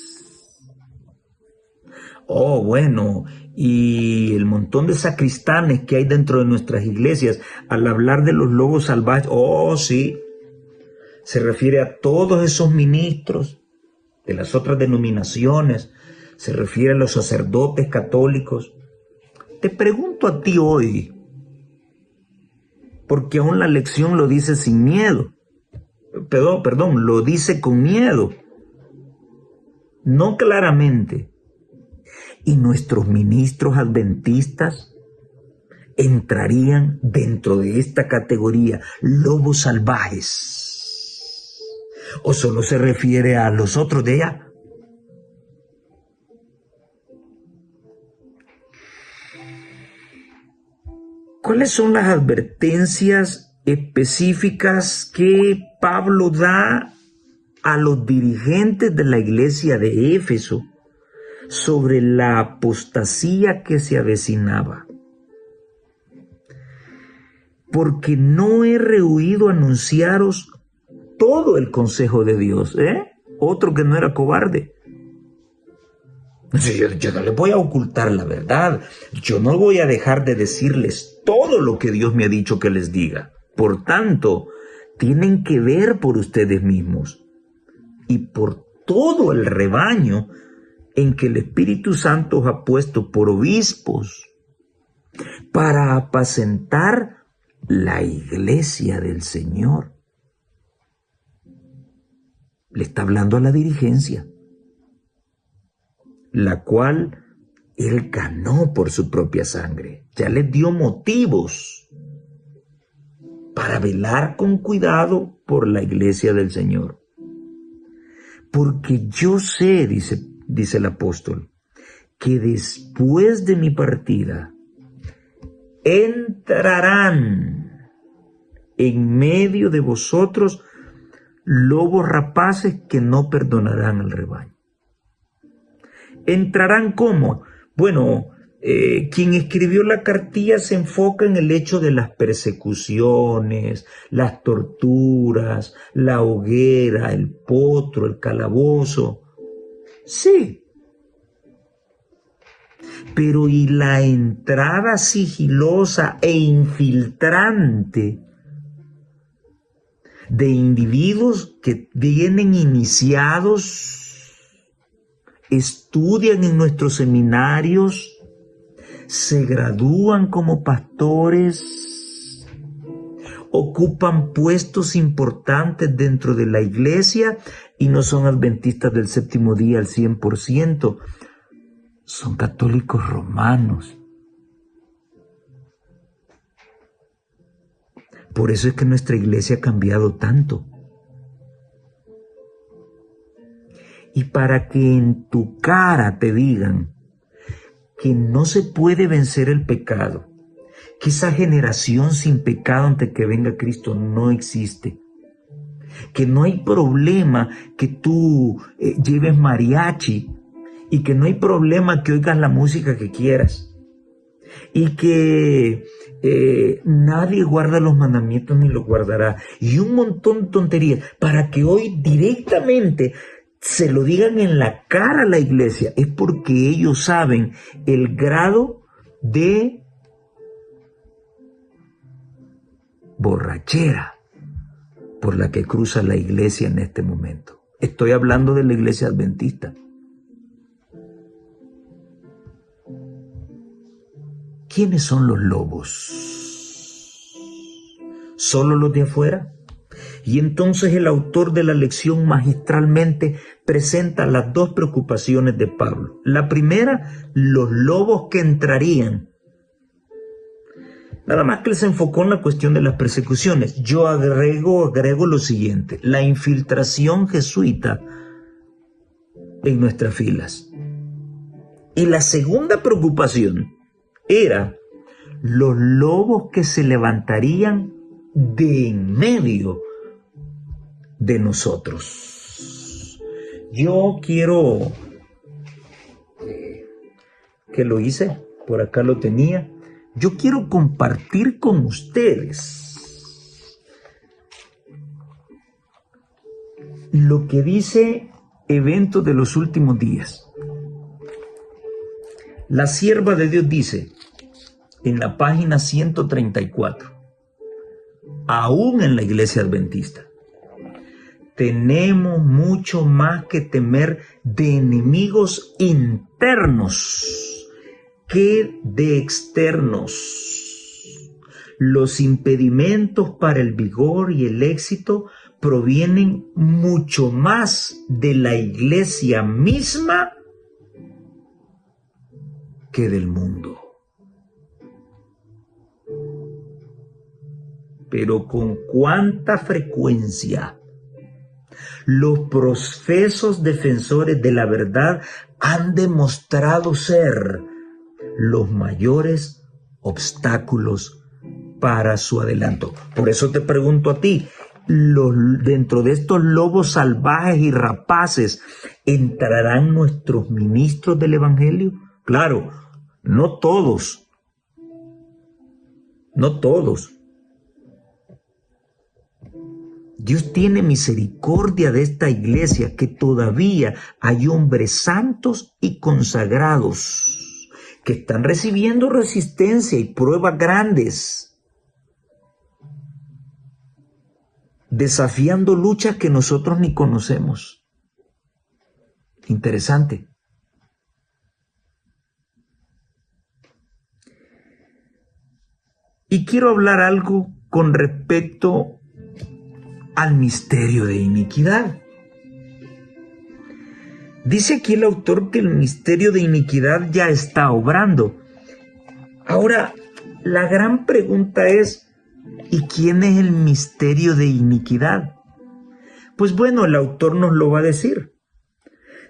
Bueno, y el montón de sacristanes que hay dentro de nuestras iglesias al hablar de los lobos salvajes. Sí, se refiere a todos esos ministros de las otras denominaciones, se refiere a los sacerdotes católicos. Te pregunto a ti hoy, porque aún la lección lo dice sin miedo, perdón, lo dice con miedo, no claramente. ¿Y nuestros ministros adventistas? entrarían dentro de esta categoría, lobos salvajes? ¿O solo se refiere a los otros de allá? ¿Cuáles son las advertencias específicas que Pablo da a los dirigentes de la iglesia de Éfeso sobre la apostasía que se avecinaba? Porque no he rehuido anunciaros todo el consejo de Dios, Otro que no era cobarde. Yo no les voy a ocultar la verdad. Yo no voy a dejar de decirles todo lo que Dios me ha dicho que les diga. Por tanto, tienen que ver por ustedes mismos y por todo el rebaño en que el Espíritu Santo os ha puesto por obispos para apacentar la iglesia del Señor. Le está hablando a la dirigencia, la cual Él ganó por su propia sangre. Ya les dio motivos para velar con cuidado por la iglesia del Señor. Porque yo sé, dice el apóstol, que después de mi partida entrarán en medio de vosotros lobos rapaces que no perdonarán al rebaño. ¿Entrarán cómo? Bueno, quien escribió la cartilla se enfoca en el hecho de las persecuciones, las torturas, la hoguera, el potro, el calabozo. Sí. Pero ¿y la entrada sigilosa e infiltrante de individuos que vienen iniciados, estudian en nuestros seminarios, se gradúan como pastores, ocupan puestos importantes dentro de la iglesia y no son adventistas del séptimo día al 100%? Son católicos romanos. Por eso es que nuestra iglesia ha cambiado tanto. Y para que en tu cara te digan que no se puede vencer el pecado, que esa generación sin pecado antes que venga Cristo no existe, que no hay problema que tú lleves mariachi y que no hay problema que oigas la música que quieras y que nadie guarda los mandamientos ni los guardará y un montón de tonterías para que hoy directamente se lo digan en la cara a la iglesia, es porque ellos saben el grado de borrachera por la que cruza la iglesia en este momento. Estoy hablando de la iglesia adventista. ¿Quiénes son los lobos? ¿Solo los de afuera? Y entonces el autor de la lección magistralmente presenta las dos preocupaciones de Pablo. La primera, los lobos que entrarían. Nada más que él se enfocó en la cuestión de las persecuciones. Yo agrego lo siguiente, la infiltración jesuita en nuestras filas. Y la segunda preocupación era los lobos que se levantarían de en medio de nosotros. Yo quiero que lo hice, por acá lo tenía. Yo quiero compartir con ustedes lo que dice Evento de los Últimos Días. La sierva de Dios dice en la página 134, aún en la iglesia adventista, tenemos mucho más que temer de enemigos internos que de externos. Los impedimentos para el vigor y el éxito provienen mucho más de la iglesia misma que del mundo. pero con cuánta frecuencia los profesos defensores de la verdad han demostrado ser los mayores obstáculos para su adelanto. Por eso te pregunto a ti, dentro de estos lobos salvajes y rapaces, ¿entrarán nuestros ministros del Evangelio? Claro, no todos. No todos. Dios tiene misericordia de esta iglesia, que todavía hay hombres santos y consagrados que están recibiendo resistencia y pruebas grandes, desafiando luchas que nosotros ni conocemos. Interesante. Y quiero hablar algo con respecto al misterio de iniquidad. Dice aquí el autor que el misterio de iniquidad ya está obrando. Ahora, la gran pregunta es, ¿y quién es el misterio de iniquidad? Pues bueno, el autor nos lo va a decir.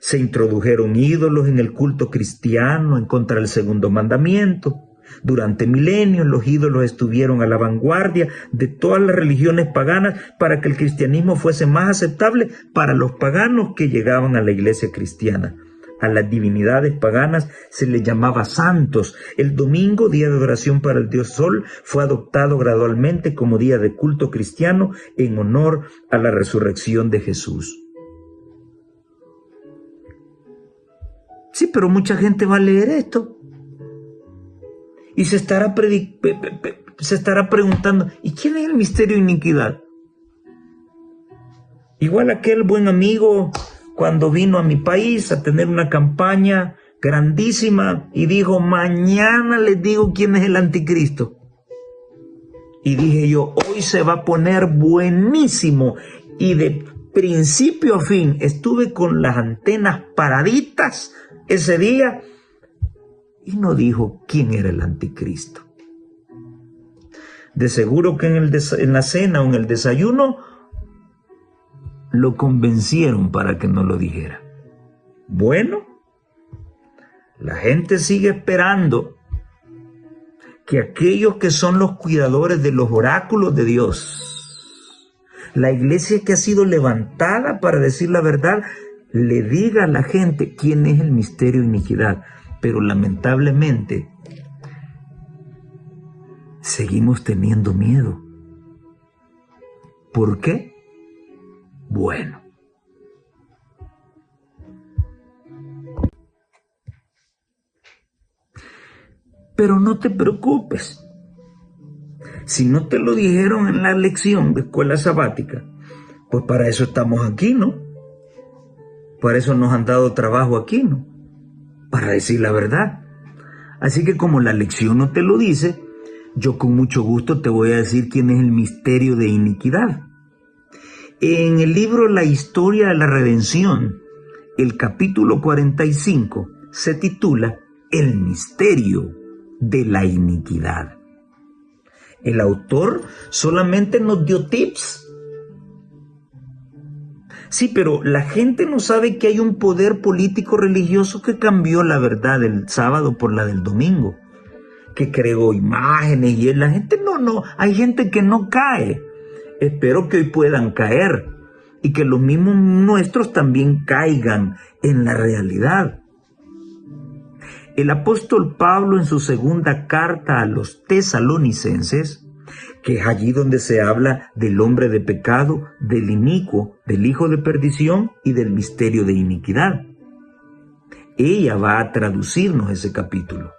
Se introdujeron ídolos en el culto cristiano en contra del segundo mandamiento. Durante milenios los ídolos estuvieron a la vanguardia de todas las religiones paganas para que el cristianismo fuese más aceptable para los paganos que llegaban a la iglesia cristiana. A las divinidades paganas se les llamaba santos. El domingo, día de adoración para el dios Sol, fue adoptado gradualmente como día de culto cristiano en honor a la resurrección de Jesús. Sí, pero mucha gente va a leer esto y se estará preguntando, ¿y quién es el misterio de iniquidad? Igual aquel buen amigo cuando vino a mi país a tener una campaña grandísima y dijo, mañana les digo quién es el anticristo. Y dije yo, hoy se va a poner buenísimo. Y de principio a fin estuve con las antenas paraditas ese día y no dijo quién era el anticristo. De seguro que en la cena o en el desayuno lo convencieron para que no lo dijera. Bueno, la gente sigue esperando que aquellos que son los cuidadores de los oráculos de Dios, la iglesia que ha sido levantada para decir la verdad, le diga a la gente quién es el misterio de iniquidad. Pero lamentablemente seguimos teniendo miedo. ¿Por qué? Bueno, pero no te preocupes. Si no te lo dijeron en la lección de escuela sabática, pues para eso estamos aquí, ¿no? Para eso nos han dado trabajo aquí, ¿no? Para decir la verdad. Así que como la lección no te lo dice, yo con mucho gusto te voy a decir quién es el misterio de iniquidad. En el libro La historia de la redención, el capítulo 45 se titula El misterio de la iniquidad. El autor solamente nos dio tips. Sí, pero la gente no sabe que hay un poder político religioso que cambió la verdad del sábado por la del domingo, que creó imágenes y la gente no, hay gente que no cae. Espero que hoy puedan caer y que los mismos nuestros también caigan en la realidad. El apóstol Pablo en su segunda carta a los tesalonicenses, que es allí donde se habla del hombre de pecado, del inicuo, del hijo de perdición y del misterio de iniquidad. Ella va a traducirnos ese capítulo.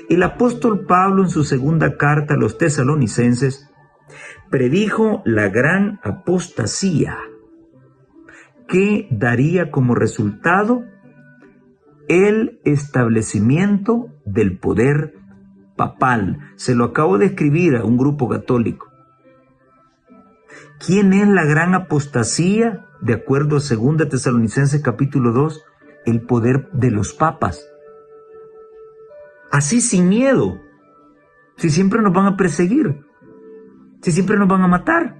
El apóstol Pablo en su segunda carta a los tesalonicenses predijo la gran apostasía que daría como resultado el establecimiento del poder papal. Se lo acabo de escribir a un grupo católico. ¿Quién es la gran apostasía? De acuerdo a 2 Tesalonicenses capítulo 2, el poder de los papas. Así sin miedo, si siempre nos van a perseguir. Si siempre nos van a matar.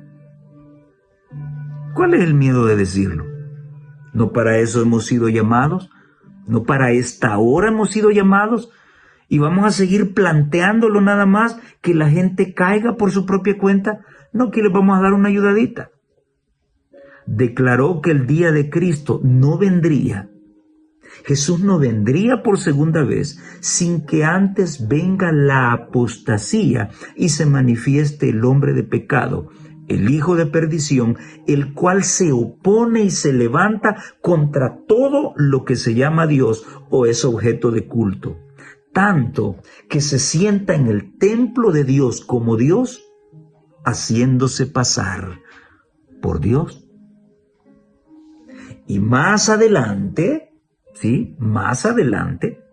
¿Cuál es el miedo de decirlo? ¿No para eso hemos sido llamados? ¿No para esta hora hemos sido llamados? ¿Y vamos a seguir planteándolo nada más, que la gente caiga por su propia cuenta? No, que les vamos a dar una ayudadita. Declaró que el día de Cristo no vendría. Jesús no vendría por segunda vez sin que antes venga la apostasía y se manifieste el hombre de pecado, el hijo de perdición, el cual se opone y se levanta contra todo lo que se llama Dios o es objeto de culto, tanto que se sienta en el templo de Dios como Dios, haciéndose pasar por Dios. Y más adelante, ¿sí? Más adelante,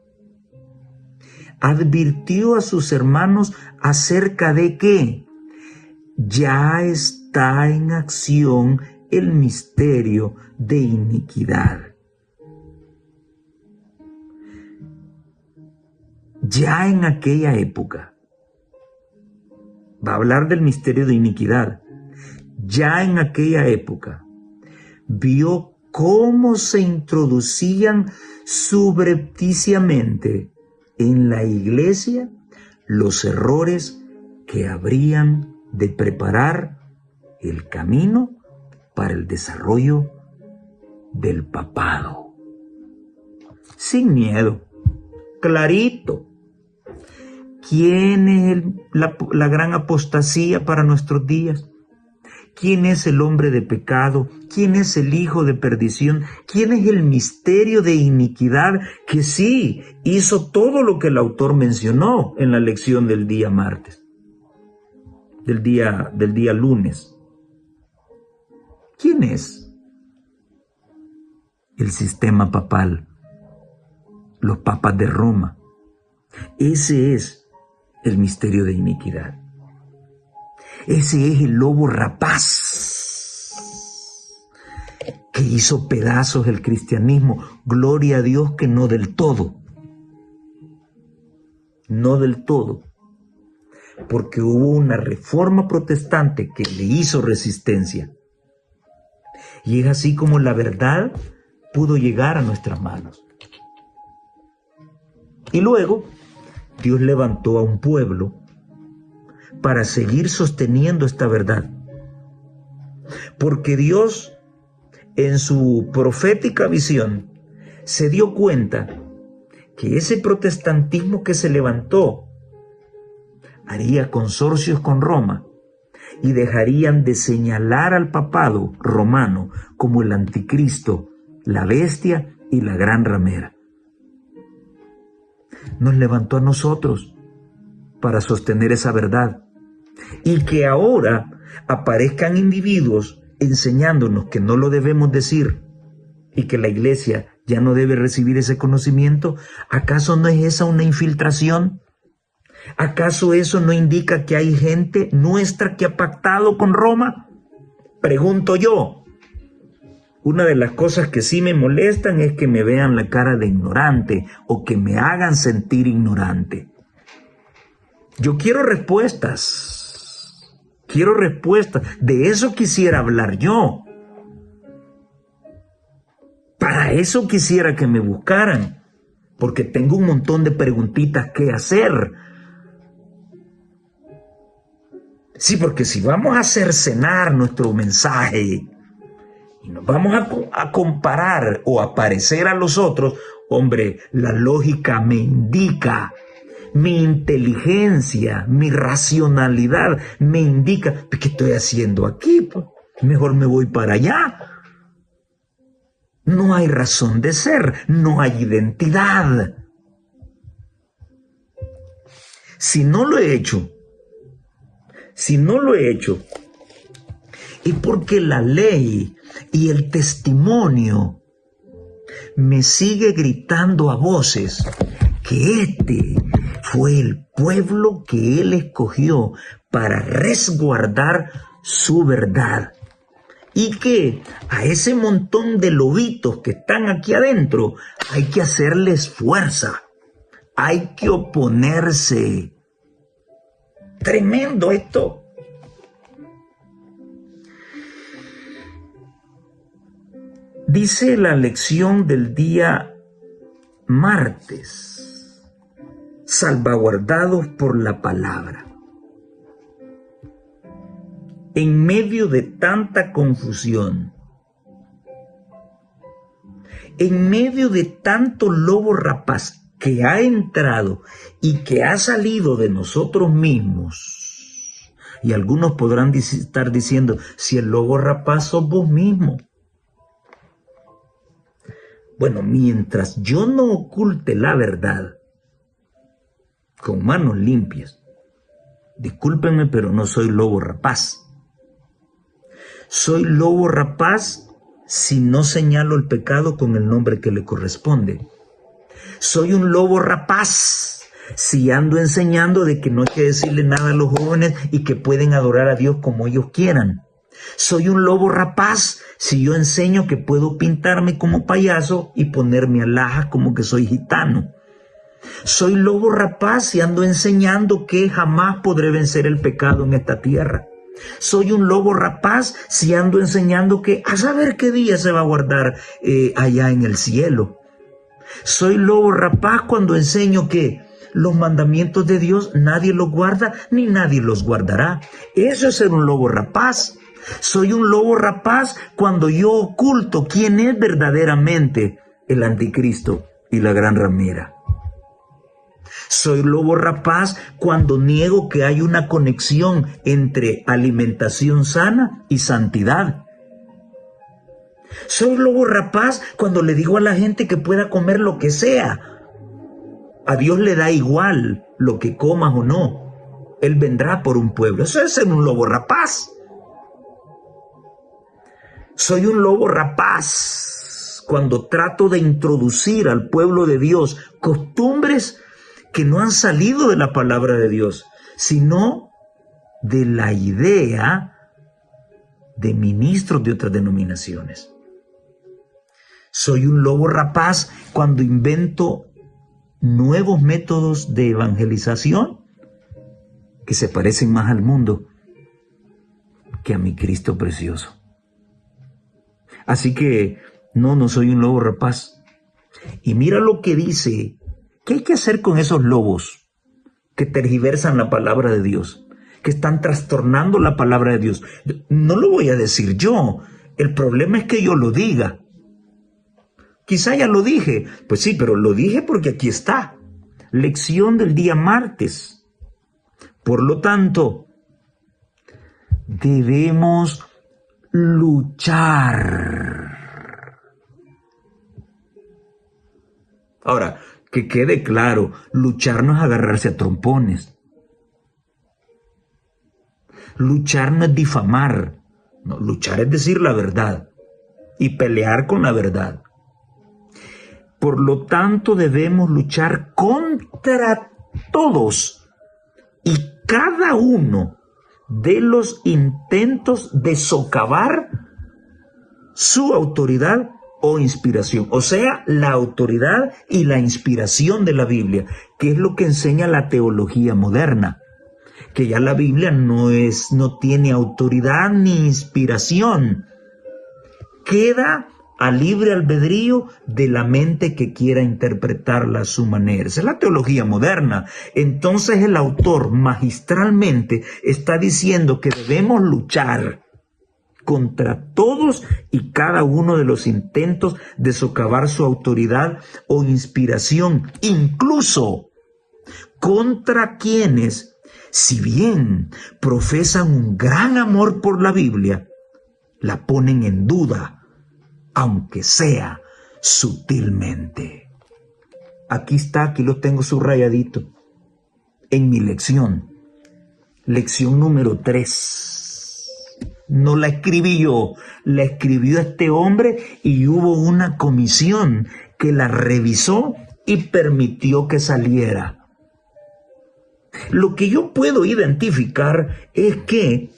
advirtió a sus hermanos acerca de que ya está en acción el misterio de iniquidad. Ya en aquella época, va a hablar del misterio de iniquidad, ya en aquella época, vio cómo se introducían subrepticiamente en la iglesia los errores que habrían de preparar el camino para el desarrollo del papado. Sin miedo, clarito. ¿Quién es la gran apostasía para nuestros días? ¿Quién es el hombre de pecado? ¿Quién es el hijo de perdición? ¿Quién es el misterio de iniquidad que sí hizo todo lo que el autor mencionó en la lección del día martes, del día lunes? ¿Quién es? El sistema papal, los papas de Roma. Ese es el misterio de iniquidad. Ese es el lobo rapaz que hizo pedazos el cristianismo. Gloria a Dios que no del todo. No del todo. Porque hubo una reforma protestante que le hizo resistencia. Y es así como la verdad pudo llegar a nuestras manos. Y luego Dios levantó a un pueblo para seguir sosteniendo esta verdad. Porque Dios, en su profética visión, se dio cuenta que ese protestantismo que se levantó haría consorcios con Roma y dejarían de señalar al papado romano como el anticristo, la bestia y la gran ramera. Nos levantó a nosotros para sostener esa verdad. Y que ahora aparezcan individuos enseñándonos que no lo debemos decir y que la iglesia ya no debe recibir ese conocimiento. ¿Acaso no es esa una infiltración? ¿Acaso eso no indica que hay gente nuestra que ha pactado con Roma? Pregunto yo. Una de las cosas que sí me molestan es que me vean la cara de ignorante o que me hagan sentir ignorante. Yo quiero respuestas. Quiero respuestas. De eso quisiera hablar yo. Para eso quisiera que me buscaran. Porque tengo un montón de preguntitas que hacer. Sí, porque si vamos a cercenar nuestro mensaje y nos vamos a comparar o a parecer a los otros, hombre, la lógica me indica, mi inteligencia, mi racionalidad me indica, ¿qué estoy haciendo aquí? Pues mejor me voy para allá. No hay razón de ser, no hay identidad. Si no lo he hecho, es porque la ley y el testimonio me sigue gritando a voces que este fue el pueblo que Él escogió para resguardar su verdad. Y que a ese montón de lobitos que están aquí adentro hay que hacerles fuerza, hay que oponerse. Tremendo esto. Dice la lección del día martes, salvaguardados por la palabra. En medio de tanta confusión, en medio de tanto lobo rapaz que ha entrado y que ha salido de nosotros mismos, y algunos podrán estar diciendo, si el lobo rapaz sos vos mismo. Bueno, mientras yo no oculte la verdad con manos limpias, discúlpenme, pero no soy lobo rapaz. Soy lobo rapaz si no señalo el pecado con el nombre que le corresponde. Soy un lobo rapaz si ando enseñando de que no hay que decirle nada a los jóvenes y que pueden adorar a Dios como ellos quieran. Soy un lobo rapaz si yo enseño que puedo pintarme como payaso y ponerme alhajas como que soy gitano. Soy lobo rapaz si ando enseñando que jamás podré vencer el pecado en esta tierra. Soy un lobo rapaz si ando enseñando que a saber qué día se va a guardar allá en el cielo. Soy lobo rapaz cuando enseño que los mandamientos de Dios nadie los guarda ni nadie los guardará. Eso es ser un lobo rapaz. Soy un lobo rapaz cuando yo oculto quién es verdaderamente el anticristo y la gran ramera. Soy lobo rapaz cuando niego que hay una conexión entre alimentación sana y santidad. Soy lobo rapaz cuando le digo a la gente que pueda comer lo que sea. A Dios le da igual lo que comas o no. Él vendrá por un pueblo. Eso es ser un lobo rapaz. Soy un lobo rapaz cuando trato de introducir al pueblo de Dios costumbres que no han salido de la palabra de Dios, sino de la idea de ministros de otras denominaciones. Soy un lobo rapaz cuando invento nuevos métodos de evangelización que se parecen más al mundo que a mi Cristo precioso. Así que no soy un lobo rapaz. Y mira lo que dice. ¿Qué hay que hacer con esos lobos que tergiversan la palabra de Dios? Que están trastornando la palabra de Dios. No lo voy a decir yo. El problema es que yo lo diga. Quizá ya lo dije. Pues sí, pero lo dije porque aquí está. Lección del día martes. Por lo tanto, debemos luchar. Ahora, que quede claro, luchar no es agarrarse a trompones. Luchar no es difamar. No, luchar es decir la verdad y pelear con la verdad. Por lo tanto, debemos luchar contra todos y cada uno de los intentos de socavar su autoridad o inspiración, o sea, la autoridad y la inspiración de la Biblia, que es lo que enseña la teología moderna, que ya la Biblia no tiene autoridad ni inspiración, queda a libre albedrío de la mente que quiera interpretarla a su manera. Esa es la teología moderna. Entonces el autor magistralmente está diciendo que debemos luchar contra todos y cada uno de los intentos de socavar su autoridad o inspiración, incluso contra quienes, si bien profesan un gran amor por la Biblia, la ponen en duda, aunque sea sutilmente. Aquí está, aquí lo tengo subrayadito, en mi lección número 3. No la escribí yo, la escribió este hombre y hubo una comisión que la revisó y permitió que saliera. Lo que yo puedo identificar es que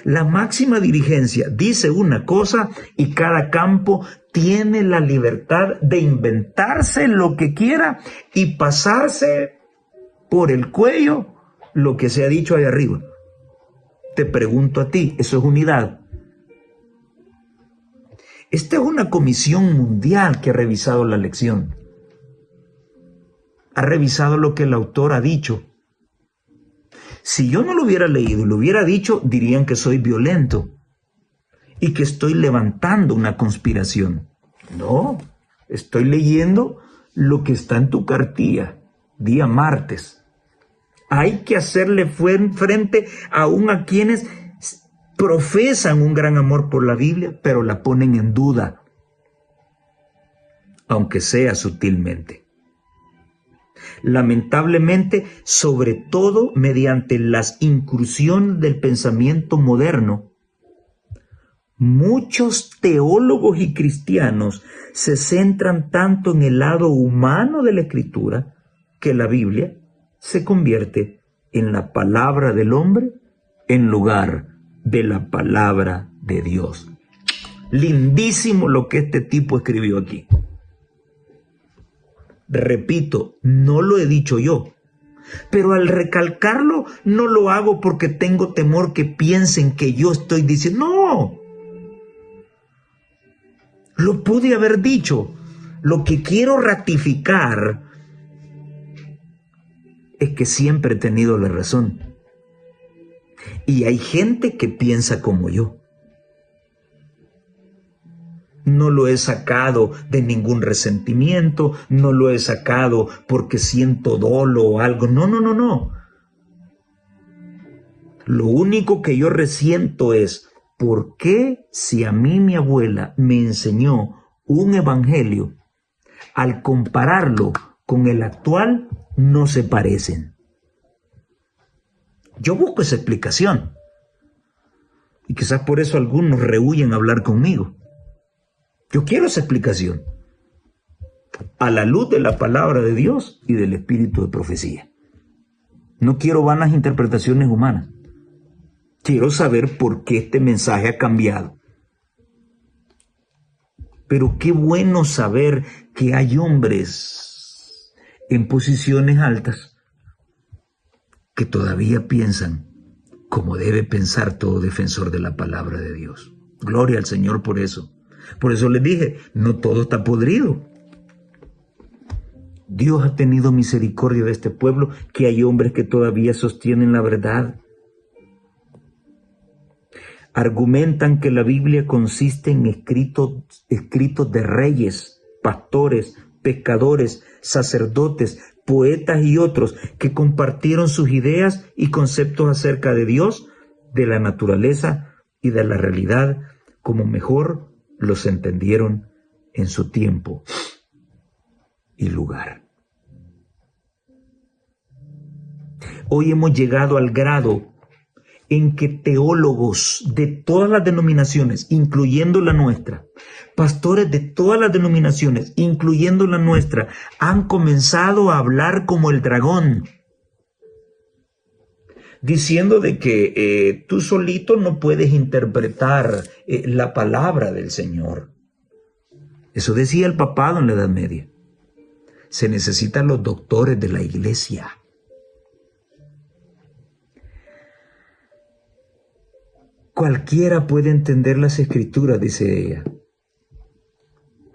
la máxima dirigencia dice una cosa y cada campo tiene la libertad de inventarse lo que quiera y pasarse por el cuello lo que se ha dicho ahí arriba. Te pregunto a ti, ¿eso es unidad? Esta es una comisión mundial que ha revisado la lección. Ha revisado lo que el autor ha dicho. Si yo no lo hubiera leído y lo hubiera dicho, dirían que soy violento y que estoy levantando una conspiración. No, estoy leyendo lo que está en tu cartilla, día martes. Hay que hacerle frente aún a quienes profesan un gran amor por la Biblia, pero la ponen en duda, aunque sea sutilmente. Lamentablemente, sobre todo mediante las incursiones del pensamiento moderno, muchos teólogos y cristianos se centran tanto en el lado humano de la Escritura que la Biblia se convierte en la palabra del hombre en lugar de la palabra de Dios. Lindísimo lo que este tipo escribió aquí. Repito, no lo he dicho yo, pero al recalcarlo no lo hago porque tengo temor que piensen que yo estoy diciendo, no, lo pude haber dicho. Lo que quiero ratificar es que siempre he tenido la razón. Y hay gente que piensa como yo. No lo he sacado de ningún resentimiento, no lo he sacado porque siento dolo o algo. No, no, no, no. Lo único que yo resiento es, ¿por qué si a mí mi abuela me enseñó un evangelio, al compararlo con el actual, no se parecen? Yo busco esa explicación. Y quizás por eso algunos rehúyen hablar conmigo. Yo quiero esa explicación a la luz de la palabra de Dios y del espíritu de profecía. No quiero vanas interpretaciones humanas. Quiero saber por qué este mensaje ha cambiado. Pero qué bueno saber que hay hombres en posiciones altas que todavía piensan como debe pensar todo defensor de la palabra de Dios. Gloria al Señor por eso. Por eso les dije, no todo está podrido. Dios ha tenido misericordia de este pueblo, que hay hombres que todavía sostienen la verdad. Argumentan que la Biblia consiste en escritos de reyes, pastores, pescadores, sacerdotes, poetas y otros que compartieron sus ideas y conceptos acerca de Dios, de la naturaleza y de la realidad como mejor los entendieron en su tiempo y lugar. Hoy hemos llegado al grado en que teólogos de todas las denominaciones, incluyendo la nuestra, pastores de todas las denominaciones, incluyendo la nuestra, han comenzado a hablar como el dragón, diciendo de que tú solito no puedes interpretar la palabra del Señor. Eso decía el papado en la Edad Media. Se necesitan los doctores de la iglesia. Cualquiera puede entender las escrituras, dice ella.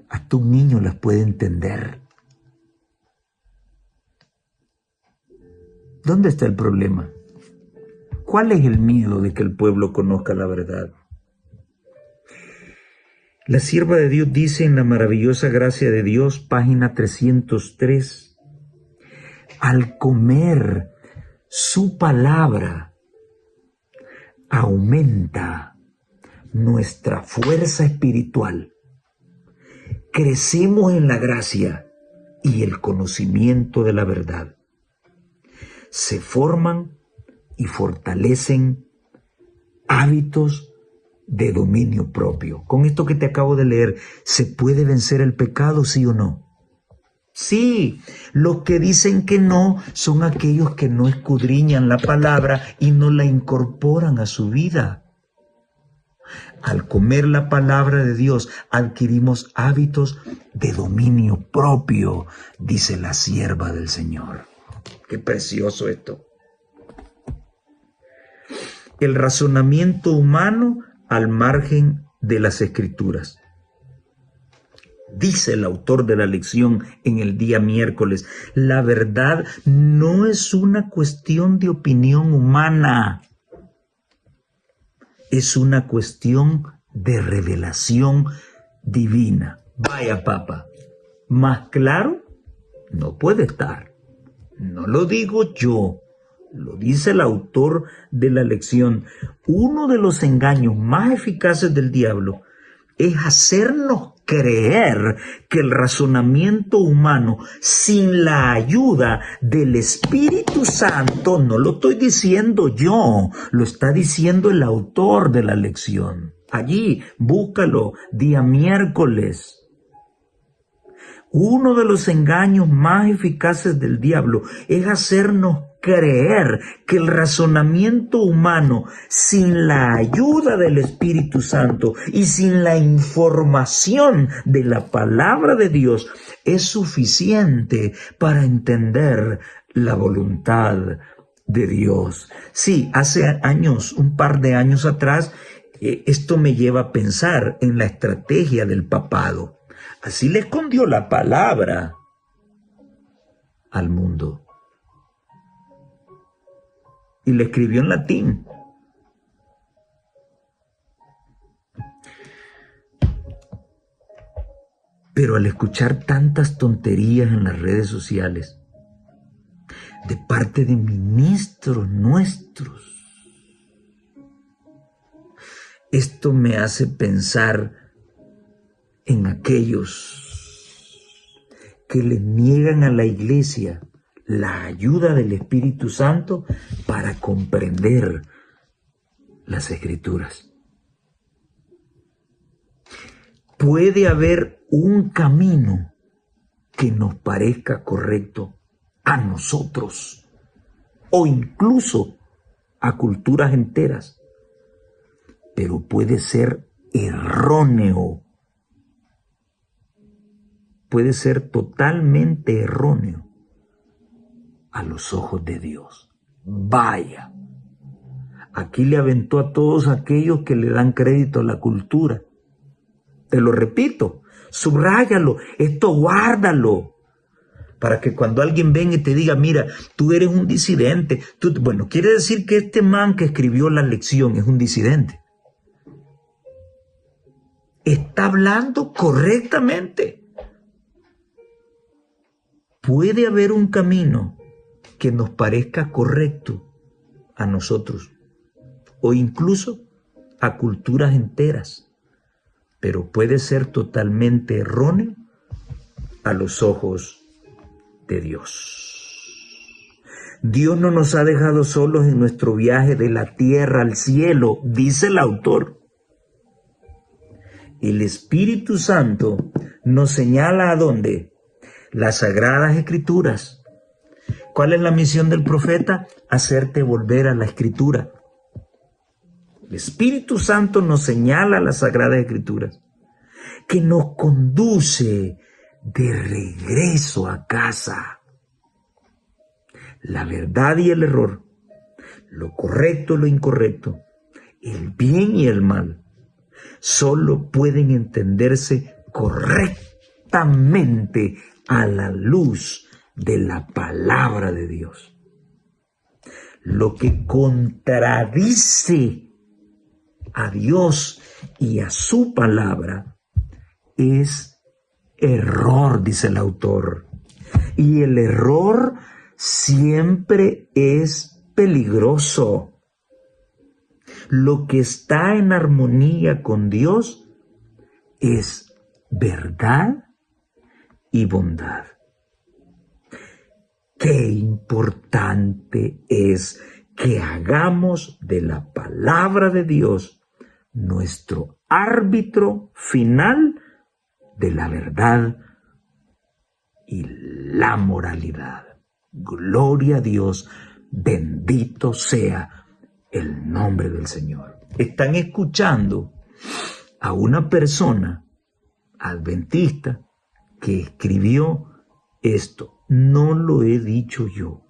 Hasta un niño las puede entender. ¿Dónde está el problema? ¿Cuál es el miedo de que el pueblo conozca la verdad? La sierva de Dios dice en la maravillosa gracia de Dios, página 303, al comer su palabra, aumenta nuestra fuerza espiritual. Crecemos en la gracia y el conocimiento de la verdad. Se forman y fortalecen hábitos de dominio propio. Con esto que te acabo de leer, ¿se puede vencer el pecado, sí o no? Sí, los que dicen que no son aquellos que no escudriñan la palabra y no la incorporan a su vida. Al comer la palabra de Dios, adquirimos hábitos de dominio propio, dice la sierva del Señor. Qué precioso esto. El razonamiento humano al margen de las Escrituras. Dice el autor de la lección en el día miércoles, la verdad no es una cuestión de opinión humana, es una cuestión de revelación divina. Vaya, papá, más claro no puede estar. No lo digo yo, lo dice el autor de la lección. Uno de los engaños más eficaces del diablo es hacernos creer que el razonamiento humano, sin la ayuda del Espíritu Santo, no lo estoy diciendo yo, lo está diciendo el autor de la lección. Allí, búscalo, día miércoles. Uno de los engaños más eficaces del diablo es hacernos creer que el razonamiento humano, sin la ayuda del Espíritu Santo y sin la información de la palabra de Dios, es suficiente para entender la voluntad de Dios. Sí, hace años, un par de años atrás, esto me lleva a pensar en la estrategia del papado. Así le escondió la palabra al mundo. Y le escribió en latín. Pero al escuchar tantas tonterías en las redes sociales, de parte de ministros nuestros, esto me hace pensar en aquellos que le niegan a la iglesia la ayuda del Espíritu Santo para comprender las Escrituras. Puede haber un camino que nos parezca correcto a nosotros o incluso a culturas enteras, pero puede ser erróneo. Puede ser totalmente erróneo a los ojos de Dios. Vaya, aquí le aventó a todos aquellos que le dan crédito a la cultura. Te lo repito, subráyalo, esto guárdalo, para que cuando alguien venga y te diga, mira, tú eres un disidente, bueno, quiere decir que este man que escribió la lección es un disidente. Está hablando correctamente. Puede haber un camino que nos parezca correcto a nosotros o incluso a culturas enteras, pero puede ser totalmente erróneo a los ojos de Dios. Dios no nos ha dejado solos en nuestro viaje de la tierra al cielo, dice el autor. El Espíritu Santo nos señala a dónde. Las Sagradas Escrituras. ¿Cuál es la misión del profeta? Hacerte volver a la Escritura. El Espíritu Santo nos señala las Sagradas Escrituras, que nos conduce de regreso a casa. La verdad y el error, lo correcto y lo incorrecto, el bien y el mal, solo pueden entenderse correctamente a la luz de la palabra de Dios. Lo que contradice a Dios y a su palabra es error, dice el autor. Y el error siempre es peligroso. Lo que está en armonía con Dios es verdad y bondad. Qué importante es que hagamos de la palabra de Dios nuestro árbitro final de la verdad y la moralidad. Gloria a Dios, bendito sea el nombre del Señor. Están escuchando a una persona adventista que escribió esto. No lo he dicho yo.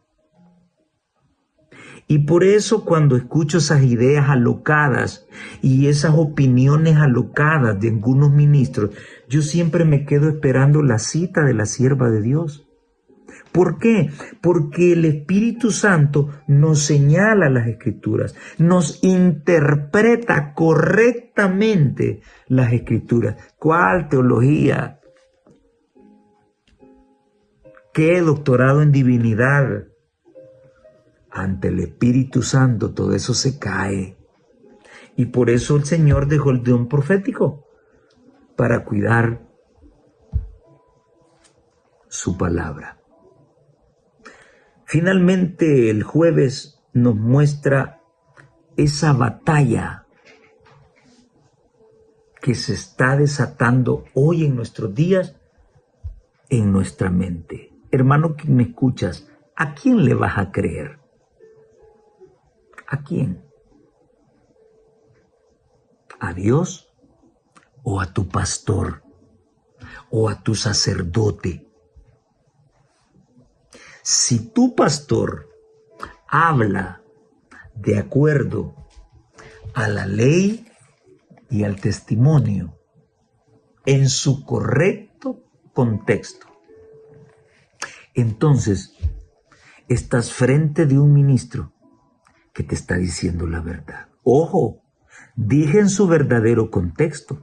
Y por eso cuando escucho esas ideas alocadas y esas opiniones alocadas de algunos ministros, yo siempre me quedo esperando la cita de la sierva de Dios. ¿Por qué? Porque el Espíritu Santo nos señala las Escrituras, nos interpreta correctamente las Escrituras. ¿Cuál teología? ¿Qué doctorado en divinidad? Ante el Espíritu Santo todo eso se cae. Y por eso el Señor dejó el don profético, para cuidar su palabra. Finalmente, el jueves nos muestra esa batalla que se está desatando hoy en nuestros días en nuestra mente. Hermano que me escuchas, ¿a quién le vas a creer? ¿A quién? ¿A Dios o a tu pastor o a tu sacerdote? Si tu pastor habla de acuerdo a la ley y al testimonio en su correcto contexto, entonces estás frente de un ministro que te está diciendo la verdad. Ojo, dije en su verdadero contexto,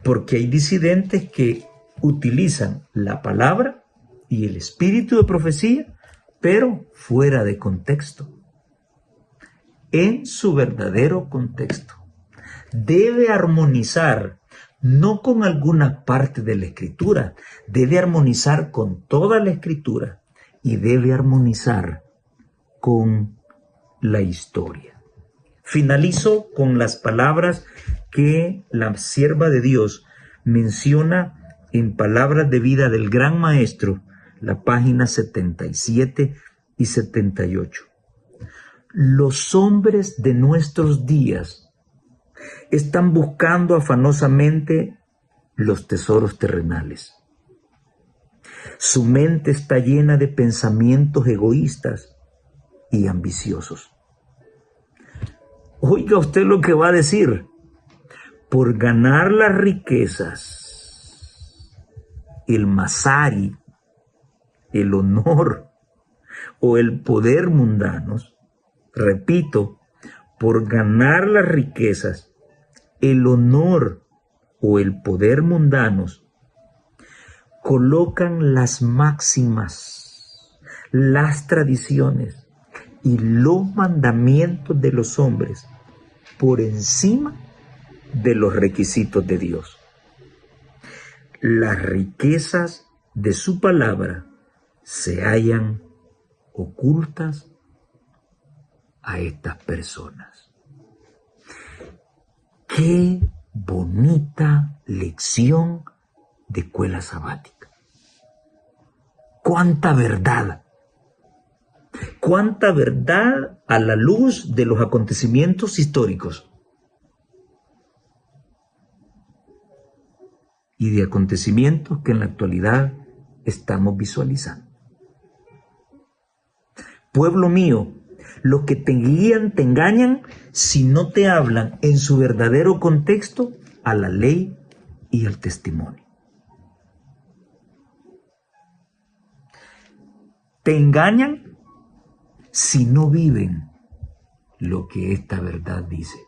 porque hay disidentes que utilizan la palabra y el espíritu de profecía, pero fuera de contexto. En su verdadero contexto. Debe armonizar, no con alguna parte de la Escritura, debe armonizar con toda la Escritura y debe armonizar con la historia. Finalizo con las palabras que la sierva de Dios menciona en Palabras de Vida del Gran Maestro, la página 77 y 78. Los hombres de nuestros días están buscando afanosamente los tesoros terrenales. Su mente está llena de pensamientos egoístas y ambiciosos. Oiga usted lo que va a decir. Por ganar las riquezas, el masari, el honor o el poder mundanos, repito, por ganar las riquezas, el honor o el poder mundanos, colocan las máximas, las tradiciones y los mandamientos de los hombres por encima de los requisitos de Dios. Las riquezas de su palabra se hallan ocultas a estas personas. Qué bonita lección de escuela sabática. Cuánta verdad. Cuánta verdad a la luz de los acontecimientos históricos y de acontecimientos que en la actualidad estamos visualizando. Pueblo mío, los que te guían te engañan si no te hablan en su verdadero contexto a la ley y al testimonio. Te engañan si no viven lo que esta verdad dice.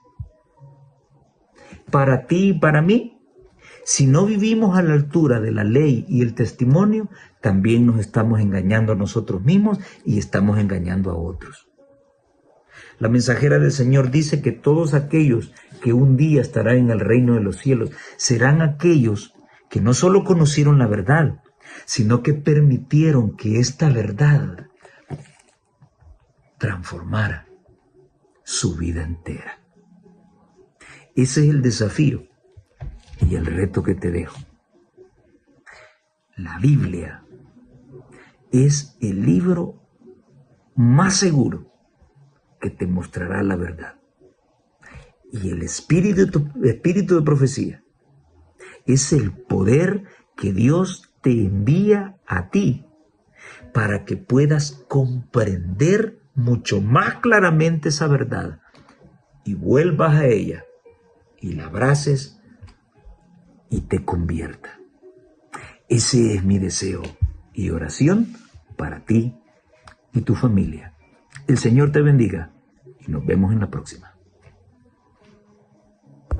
Para ti y para mí, si no vivimos a la altura de la ley y el testimonio, también nos estamos engañando a nosotros mismos y estamos engañando a otros. La mensajera del Señor dice que todos aquellos que un día estarán en el reino de los cielos serán aquellos que no solo conocieron la verdad, sino que permitieron que esta verdad transformara su vida entera. Ese es el desafío y el reto que te dejo. La Biblia es el libro más seguro que te mostrará la verdad. Y el espíritu de profecía es el poder que Dios te envía a ti para que puedas comprender mucho más claramente esa verdad y vuelvas a ella y la abraces y te convierta. Ese es mi deseo y oración para ti y tu familia. El Señor te bendiga y nos vemos en la próxima.